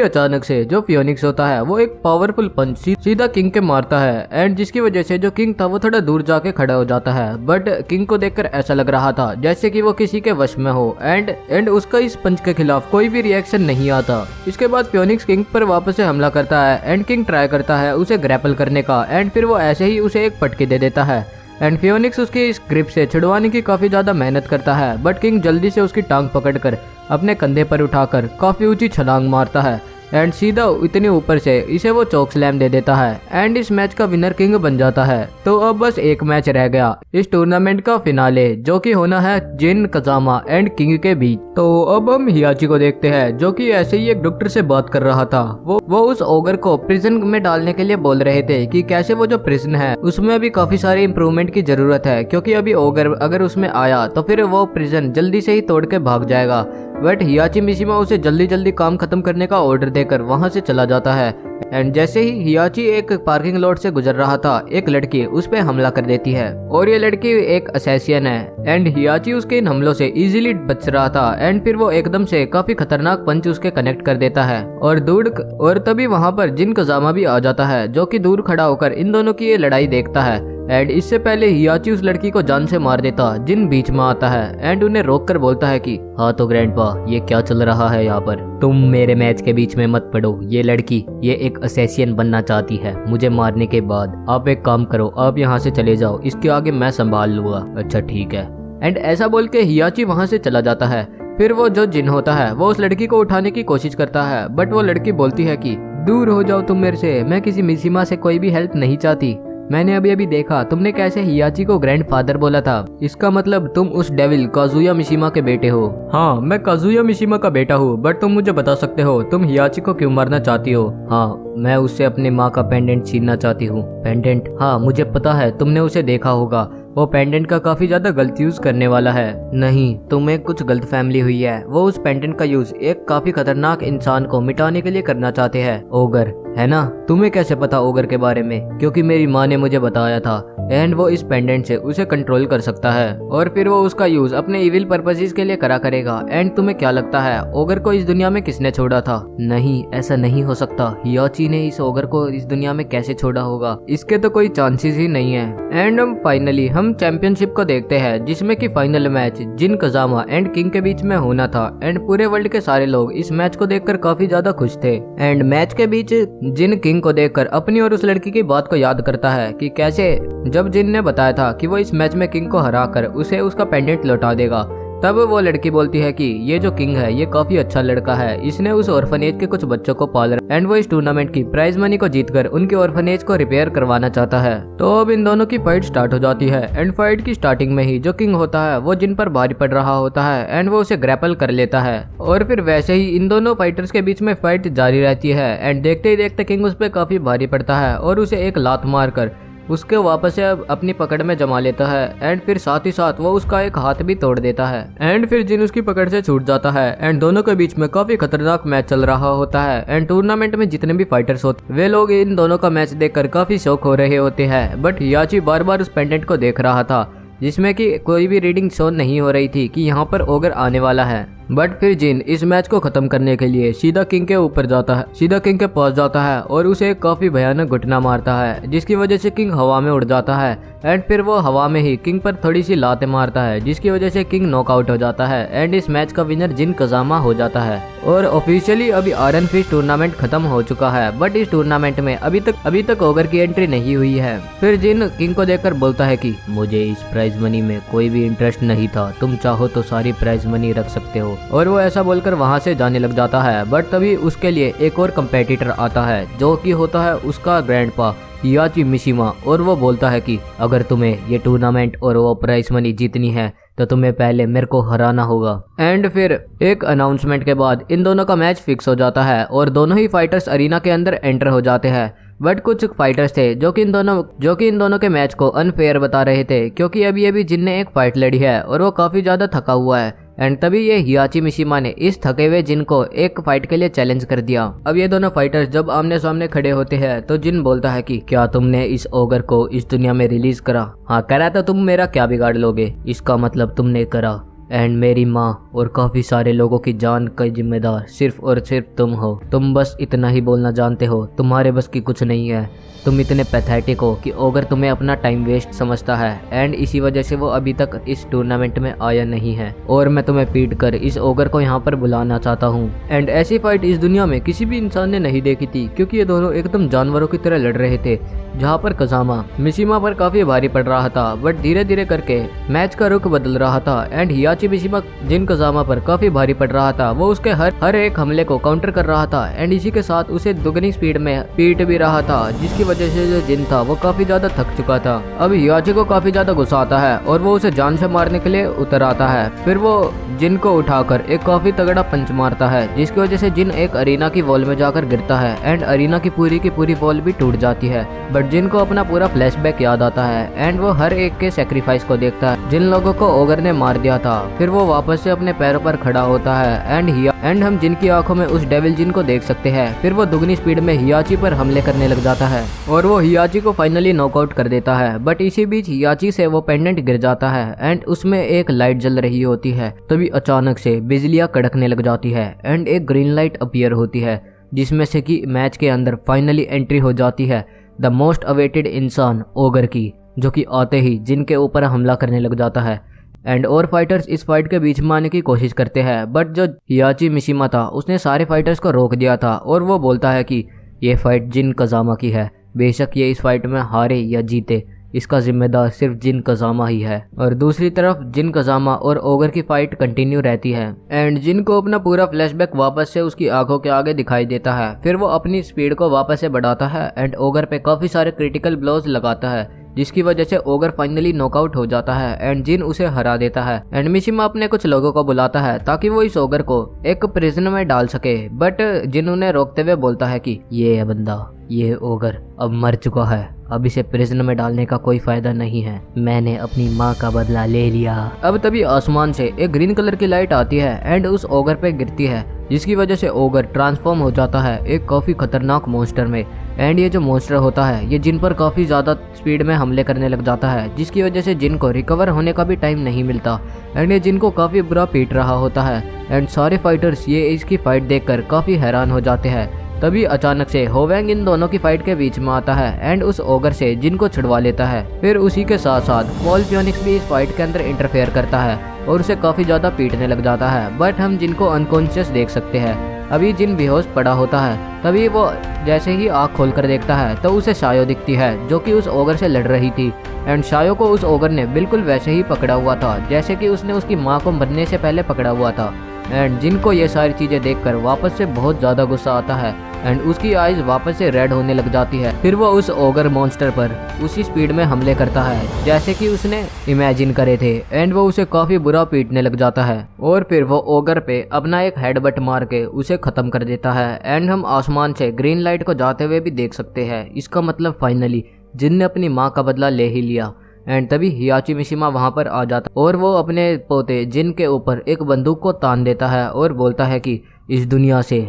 अचानक से जो फियोनिक्स होता है वो एक पावरफुल पंच सीधा किंग के मारता है एंड जिसकी वजह से जो किंग था वो थोड़ा दूर जाके खड़ा हो जाता है। बट किंग को देखकर ऐसा लग रहा था जैसे कि वो किसी के वश में हो एंड उसका इस पंच के खिलाफ कोई भी रिएक्शन नहीं आता। इसके बाद फियोनिक्स किंग पर वापस से हमला करता है एंड किंग ट्राई करता है उसे ग्रैपल करने का एंड फिर वो ऐसे ही उसे एक पटके दे देता है। एंड फियोनिक्स उसकी इस ग्रिप से छुड़वाने की काफी ज्यादा मेहनत करता है, बट किंग जल्दी से उसकी टांग पकड़कर अपने कंधे पर उठाकर काफी ऊंची छलांग मारता है एंड सीधा इतने ऊपर से इसे वो चोक स्लैम दे देता है एंड इस मैच का विनर किंग बन जाता है। तो अब बस एक मैच रह गया इस टूर्नामेंट का फिनाले, जो कि होना है जिन, कजामा एंड किंग के बीच। तो अब हम हियाची को देखते हैं जो कि ऐसे ही एक डॉक्टर से बात कर रहा था। वो उस ओगर को प्रिजन में डालने के लिए बोल रहे थे कि कैसे वो जो प्रिजन है उसमें अभी काफी सारे इम्प्रूवमेंट की जरूरत है, क्योंकि अभी ओगर अगर उसमें आया तो फिर वो प्रिजन जल्दी से ही तोड़ के भाग जाएगा। बट हियाची मिशिमा उसे जल्दी काम खत्म करने का ऑर्डर देकर वहां से चला जाता है एंड जैसे ही हियाची एक पार्किंग लॉट से गुजर रहा था एक लड़की उस पे हमला कर देती है और ये लड़की एक असैसियन है एंड हियाची उसके इन हमलों से इजीली बच रहा था एंड फिर वो एकदम से काफी खतरनाक पंच उसके कनेक्ट कर देता है और तभी वहां पर जिन कजामा भी आ जाता है जो कि दूर खड़ा होकर इन दोनों की ये लड़ाई देखता है एंड इससे पहले हियाची उस लड़की को जान से मार देता। जिन बीच में आता है एंड उन्हें रोक कर बोलता है कि हाँ तो ग्रैंडपा, ये क्या चल रहा है यहाँ पर? तुम मेरे मैच के बीच में मत पड़ो। ये लड़की ये एक असैसियन बनना चाहती है मुझे मारने के बाद। आप एक काम करो, आप यहाँ से चले जाओ, इसके आगे मैं संभाल लूंगा। अच्छा ठीक है। एंड ऐसा बोल के हियाची वहाँ से चला जाता है। फिर वो जो जिन होता है वो उस लड़की को उठाने की कोशिश करता है, बट वो लड़की बोलती है कि दूर हो जाओ तुम मेरे से, मैं किसी मिशिमा से कोई भी हेल्प नहीं चाहती। मैंने अभी देखा तुमने कैसे हियाची को ग्रैंडफादर बोला था, इसका मतलब तुम उस डेविल काजुया मिशिमा के बेटे हो। हाँ, मैं काजुया मिशिमा का बेटा हूँ, बट तुम मुझे बता सकते हो तुम हियाची को क्यों मारना चाहती हो? हाँ, मैं उससे अपनी माँ का पेंडेंट छीनना चाहती हूँ। पेंडेंट? हाँ मुझे पता है, तुमने उसे देखा होगा, वो पेंडेंट का काफी ज्यादा गलत यूज करने वाला है। नहीं, तुम्हें कुछ गलत फैमिली हुई है। वो उस पेंडेंट का यूज एक काफी खतरनाक इंसान को मिटाने के लिए करना चाहते हैं, ओगर, है ना? तुम्हें कैसे पता ओगर के बारे में? क्योंकि मेरी माँ ने मुझे बताया था एंड वो इस पेंडेंट से उसे कंट्रोल कर सकता है और फिर वो उसका यूज अपने इविल पर्पसेस के लिए करा करेगा। एंड तुम्हें क्या लगता है ओगर को इस दुनिया में किसने छोड़ा था? नहीं, ऐसा नहीं हो सकता। हियाची ने इस ओगर को इस दुनिया में कैसे छोड़ा होगा? इसके तो कोई चांसेस ही नहीं है। एंड फाइनली हम चैंपियनशिप को देखते हैं, जिसमें कि final match Jin, Kazama and King के बीच में होना था एंड पूरे वर्ल्ड के सारे लोग इस मैच को देखकर काफी ज्यादा खुश थे। एंड मैच के बीच जिन किंग को देखकर अपनी और उस लड़की की बात को याद करता है कि कैसे जब जिन ने बताया था कि वो इस मैच में किंग को हराकर उसे उसका पेंडेंट लौटा देगा, तब वो लड़की बोलती है कि ये जो किंग है ये काफी अच्छा लड़का है, इसने उस ऑर्फनेज के कुछ बच्चों को पाल रहा एंड वो इस टूर्नामेंट की प्राइज मनी को जीतकर उनके ऑर्फनेज को रिपेयर करवाना चाहता है। तो अब इन दोनों की फाइट स्टार्ट हो जाती है एंड फाइट की स्टार्टिंग में ही जो किंग होता है वो जिन पर भारी पड़ रहा होता है एंड वो उसे ग्रैपल कर लेता है और फिर वैसे ही इन दोनों फाइटर्स के बीच में फाइट जारी रहती है एंड देखते ही देखते किंग उस पर काफी भारी पड़ता है और उसे एक लात मारकर उसके वापस से अपनी पकड़ में जमा लेता है एंड फिर साथ ही साथ वो उसका एक हाथ भी तोड़ देता है एंड फिर जिन उसकी पकड़ से छूट जाता है एंड दोनों के बीच में काफी खतरनाक मैच चल रहा होता है एंड टूर्नामेंट में जितने भी फाइटर्स होते वे लोग इन दोनों का मैच देखकर काफी शौक हो रहे होते हैं। बट हियाची बार बार उस पेंडेंट को देख रहा था जिसमें कि कोई भी रीडिंग शो नहीं हो रही थी कि यहाँ पर ओगर आने वाला है। बट फिर जिन इस मैच को खत्म करने के लिए सीधा किंग के ऊपर जाता है, सीधा किंग के पास जाता है और उसे एक काफी भयानक घटना मारता है जिसकी वजह से किंग हवा में उड़ जाता है एंड फिर वो हवा में ही किंग पर थोड़ी सी लातें मारता है जिसकी वजह से किंग नॉकआउट हो जाता है एंड इस मैच का विनर जिन कजामा हो जाता है। और ऑफिशियली अभी आयरन फिस्ट टूर्नामेंट खत्म हो चुका है बट इस टूर्नामेंट में अभी तक ओगर की एंट्री नहीं हुई है। फिर जिन किंग को देखकर बोलता है कि मुझे इस प्राइज मनी में कोई भी इंटरेस्ट नहीं था, तुम चाहो तो सारी प्राइज मनी रख सकते हो। और वो ऐसा बोलकर वहां से जाने लग जाता है। बट तभी उसके लिए एक और कंपेटिटर आता है जो कि होता है उसका ग्रैंडपा हियाची मिशिमा, और वो बोलता है कि अगर तुम्हें ये टूर्नामेंट और वो प्राइज मनी जीतनी है तो तुम्हें पहले मेरे को हराना होगा। एंड फिर एक अनाउंसमेंट के बाद इन दोनों का मैच फिक्स हो जाता है और दोनों ही फाइटर्स अरीना के अंदर एंटर हो जाते हैं। बट कुछ फाइटर्स थे जो कि इन दोनों के मैच को अनफेयर बता रहे थे क्योंकि अभी जिन ने एक फाइट लड़ी है और वो काफी ज्यादा थका हुआ है एंड तभी ये हियाची मिशिमा ने इस थके हुए जिन को एक फाइट के लिए चैलेंज कर दिया। अब ये दोनों फाइटर्स जब आमने सामने खड़े होते हैं तो जिन बोलता है कि क्या तुमने इस ओगर को इस दुनिया में रिलीज करा? हाँ करा तो तुम मेरा क्या बिगाड़ लोगे? इसका मतलब तुमने करा एंड मेरी माँ और काफी सारे लोगों की जान का जिम्मेदार सिर्फ और सिर्फ तुम हो। तुम बस इतना ही बोलना जानते हो, तुम्हारे बस की कुछ नहीं है। तुम इतने पैथेटिक हो कि ओगर तुम्हें अपना टाइम वेस्ट समझता है एंड इसी वजह से वो अभी तक इस टूर्नामेंट में आया नहीं है और मैं तुम्हें पीट कर इस ओगर को यहाँ पर बुलाना चाहता हूँ। एंड ऐसी फाइट इस दुनिया में किसी भी इंसान ने नहीं देखी थी क्योंकि ये दोनों एकदम जानवरों की तरह लड़ रहे थे, जहाँ पर कजामा मिशिमा पर काफी भारी पड़ रहा था। बट धीरे धीरे करके मैच का रुख बदल रहा था एंड हियाची मिशिमा जिन कजामा पर काफी भारी पड़ रहा था। वो उसके हर एक हमले को काउंटर कर रहा था एंड इसी के साथ उसे दुगनी स्पीड में पीट भी रहा था जिसकी वजह से जो जिन था वो काफी ज्यादा थक चुका था। अब हियाची को काफी ज्यादा गुस्सा आता है और वो उसे जान से मारने के लिए उतर आता है। फिर वो जिन को उठाकर एक काफी तगड़ा पंच मारता है जिसकी वजह से जिन एक अरीना की वॉल में जाकर गिरता है एंड अरीना की पूरी वॉल भी टूट जाती है। बट जिन को अपना पूरा फ्लैशबैक याद आता है एंड वो हर एक के सेक्रीफाइस को देखता है जिन लोगों को ओगर ने मार दिया था। फिर वो वापस से अपने पैरों पर खड़ा होता है एंड हम जिन की आंखों में उस डेविल जिन को देख सकते हैं। फिर वो दुगनी स्पीड में हियाची पर हमले करने लग जाता है और वो हियाची को फाइनली नॉकआउट कर देता है। बट इसी बीच हियाची से वो पेंडेंट गिर जाता है एंड उसमें एक लाइट जल रही होती है। तभी अचानक से बिजलियां कड़कने लग जाती है एंड एक ग्रीन लाइट अपीयर होती है जिसमें से कि मैच के अंदर फाइनली एंट्री हो जाती है द मोस्ट अवेटेड इंसान ओगर की, जो कि आते ही जिन के ऊपर हमला करने लग जाता है। एंड और फाइटर्स इस फाइट के बीच में आने की कोशिश करते हैं बट जो हियाची मिशिमा था उसने सारे फाइटर्स को रोक दिया था और वो बोलता है कि ये फाइट जिन कजामा की है, बेशक ये इस फाइट में हारे या जीते इसका जिम्मेदार सिर्फ जिन कजामा ही है। और दूसरी तरफ जिन कजामा और ओगर की फाइट कंटिन्यू रहती है एंड जिन को अपना पूरा फ्लैशबैक वापस से उसकी आंखों के आगे दिखाई देता है। फिर वो अपनी स्पीड को वापस से बढ़ाता है एंड ओगर पे काफी सारे क्रिटिकल ब्लोज लगाता है जिसकी वजह से ओगर फाइनली नॉकआउट हो जाता है एंड जिन उसे हरा देता है। एंड मिशिमा अपने कुछ लोगों को बुलाता है ताकि वो इस ओगर को एक प्रिजन में डाल सके। बट जिन उन्हें रोकते हुए बोलता है कि ये बंदा, ये ओगर अब मर चुका है, अब इसे प्रिजन में डालने का कोई फायदा नहीं है, मैंने अपनी माँ का बदला ले लिया। अब तभी आसमान से एक ग्रीन कलर की लाइट आती है एंड उस ओगर पे गिरती है जिसकी वजह से ओगर ट्रांसफॉर्म हो जाता है एक काफी खतरनाक मॉन्स्टर में। एंड ये जो मॉन्स्टर होता है ये जिन पर काफी ज्यादा स्पीड में हमले करने लग जाता है जिसकी वजह से जिन को रिकवर होने का भी टाइम नहीं मिलता एंड ये जिन को काफी बुरा पीट रहा होता है। एंड सारे फाइटर्स ये इसकी फाइट देखकर काफी हैरान हो जाते हैं। तभी अचानक से होवेंग इन दोनों की फाइट के बीच में आता है एंड उस ओगर से जिन को छुड़वा लेता है। फिर उसी के साथ साथ पॉल फियोनिक्स भी इस फाइट के अंदर इंटरफेयर करता है और उसे काफी ज्यादा पीटने लग जाता है। बट हम जिन को अनकॉन्शियस देख सकते हैं। अभी जिन बेहोश पड़ा होता है तभी वो जैसे ही आँख खोलकर देखता है तो उसे शायो दिखती है जो कि उस ओगर से लड़ रही थी एंड शायो को उस ओगर ने बिल्कुल वैसे ही पकड़ा हुआ था जैसे कि उसने उसकी माँ को मरने से पहले पकड़ा हुआ था। एंड जिन को ये सारी चीजें देखकर वापस से बहुत ज्यादा गुस्सा आता है एंड उसकी आईज वापस से रेड होने लग जाती है। फिर वो उस ओगर मॉन्स्टर पर उसी स्पीड में हमले करता है जैसे कि उसने इमेजिन करे थे एंड वो उसे काफी बुरा पीटने लग जाता है और फिर वो ओगर पे अपना एक हेडबट मार के उसे खत्म कर देता है। एंड हम आसमान से ग्रीन लाइट को जाते हुए भी देख सकते हैं। इसका मतलब फाइनली जिन ने अपनी माँ का बदला ले ही लिया। एंड तभी हियाची मिशिमा वहाँ पर आ जाता और वो अपने पोते जिन के ऊपर एक बंदूक को तान देता है और बोलता है कि इस दुनिया से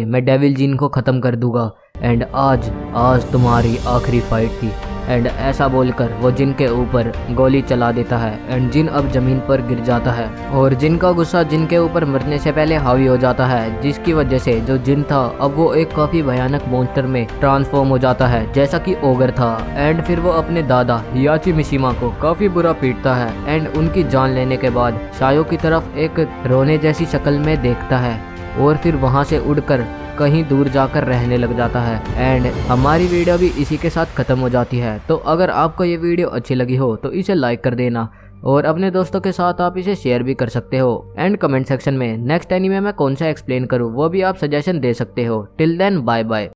मैं डेविल जिन को ख़त्म कर दूंगा। एंड आज तुम्हारी आखिरी फाइट थी। एंड ऐसा बोलकर वो जिन के ऊपर गोली चला देता है एंड जिन अब जमीन पर गिर जाता है और जिन का गुस्सा जिन के ऊपर मरने से पहले हावी हो जाता है, जिसकी वजह से जो जिन था अब वो एक काफी भयानक मॉन्स्टर में ट्रांसफॉर्म हो जाता है जैसा कि ओगर था। एंड फिर वो अपने दादा हियाची मिशिमा को काफी बुरा पीटता है एंड उनकी जान लेने के बाद शायो की तरफ एक रोने जैसी शक्ल में देखता है और फिर वहां से उड़कर कहीं दूर जाकर रहने लग जाता है। एंड हमारी वीडियो भी इसी के साथ ख़त्म हो जाती है। तो अगर आपको ये वीडियो अच्छी लगी हो तो इसे लाइक कर देना और अपने दोस्तों के साथ आप इसे शेयर भी कर सकते हो। एंड कमेंट सेक्शन में नेक्स्ट एनीमे में कौन सा एक्सप्लेन करूँ वो भी आप सजेशन दे सकते हो। Till then bye bye.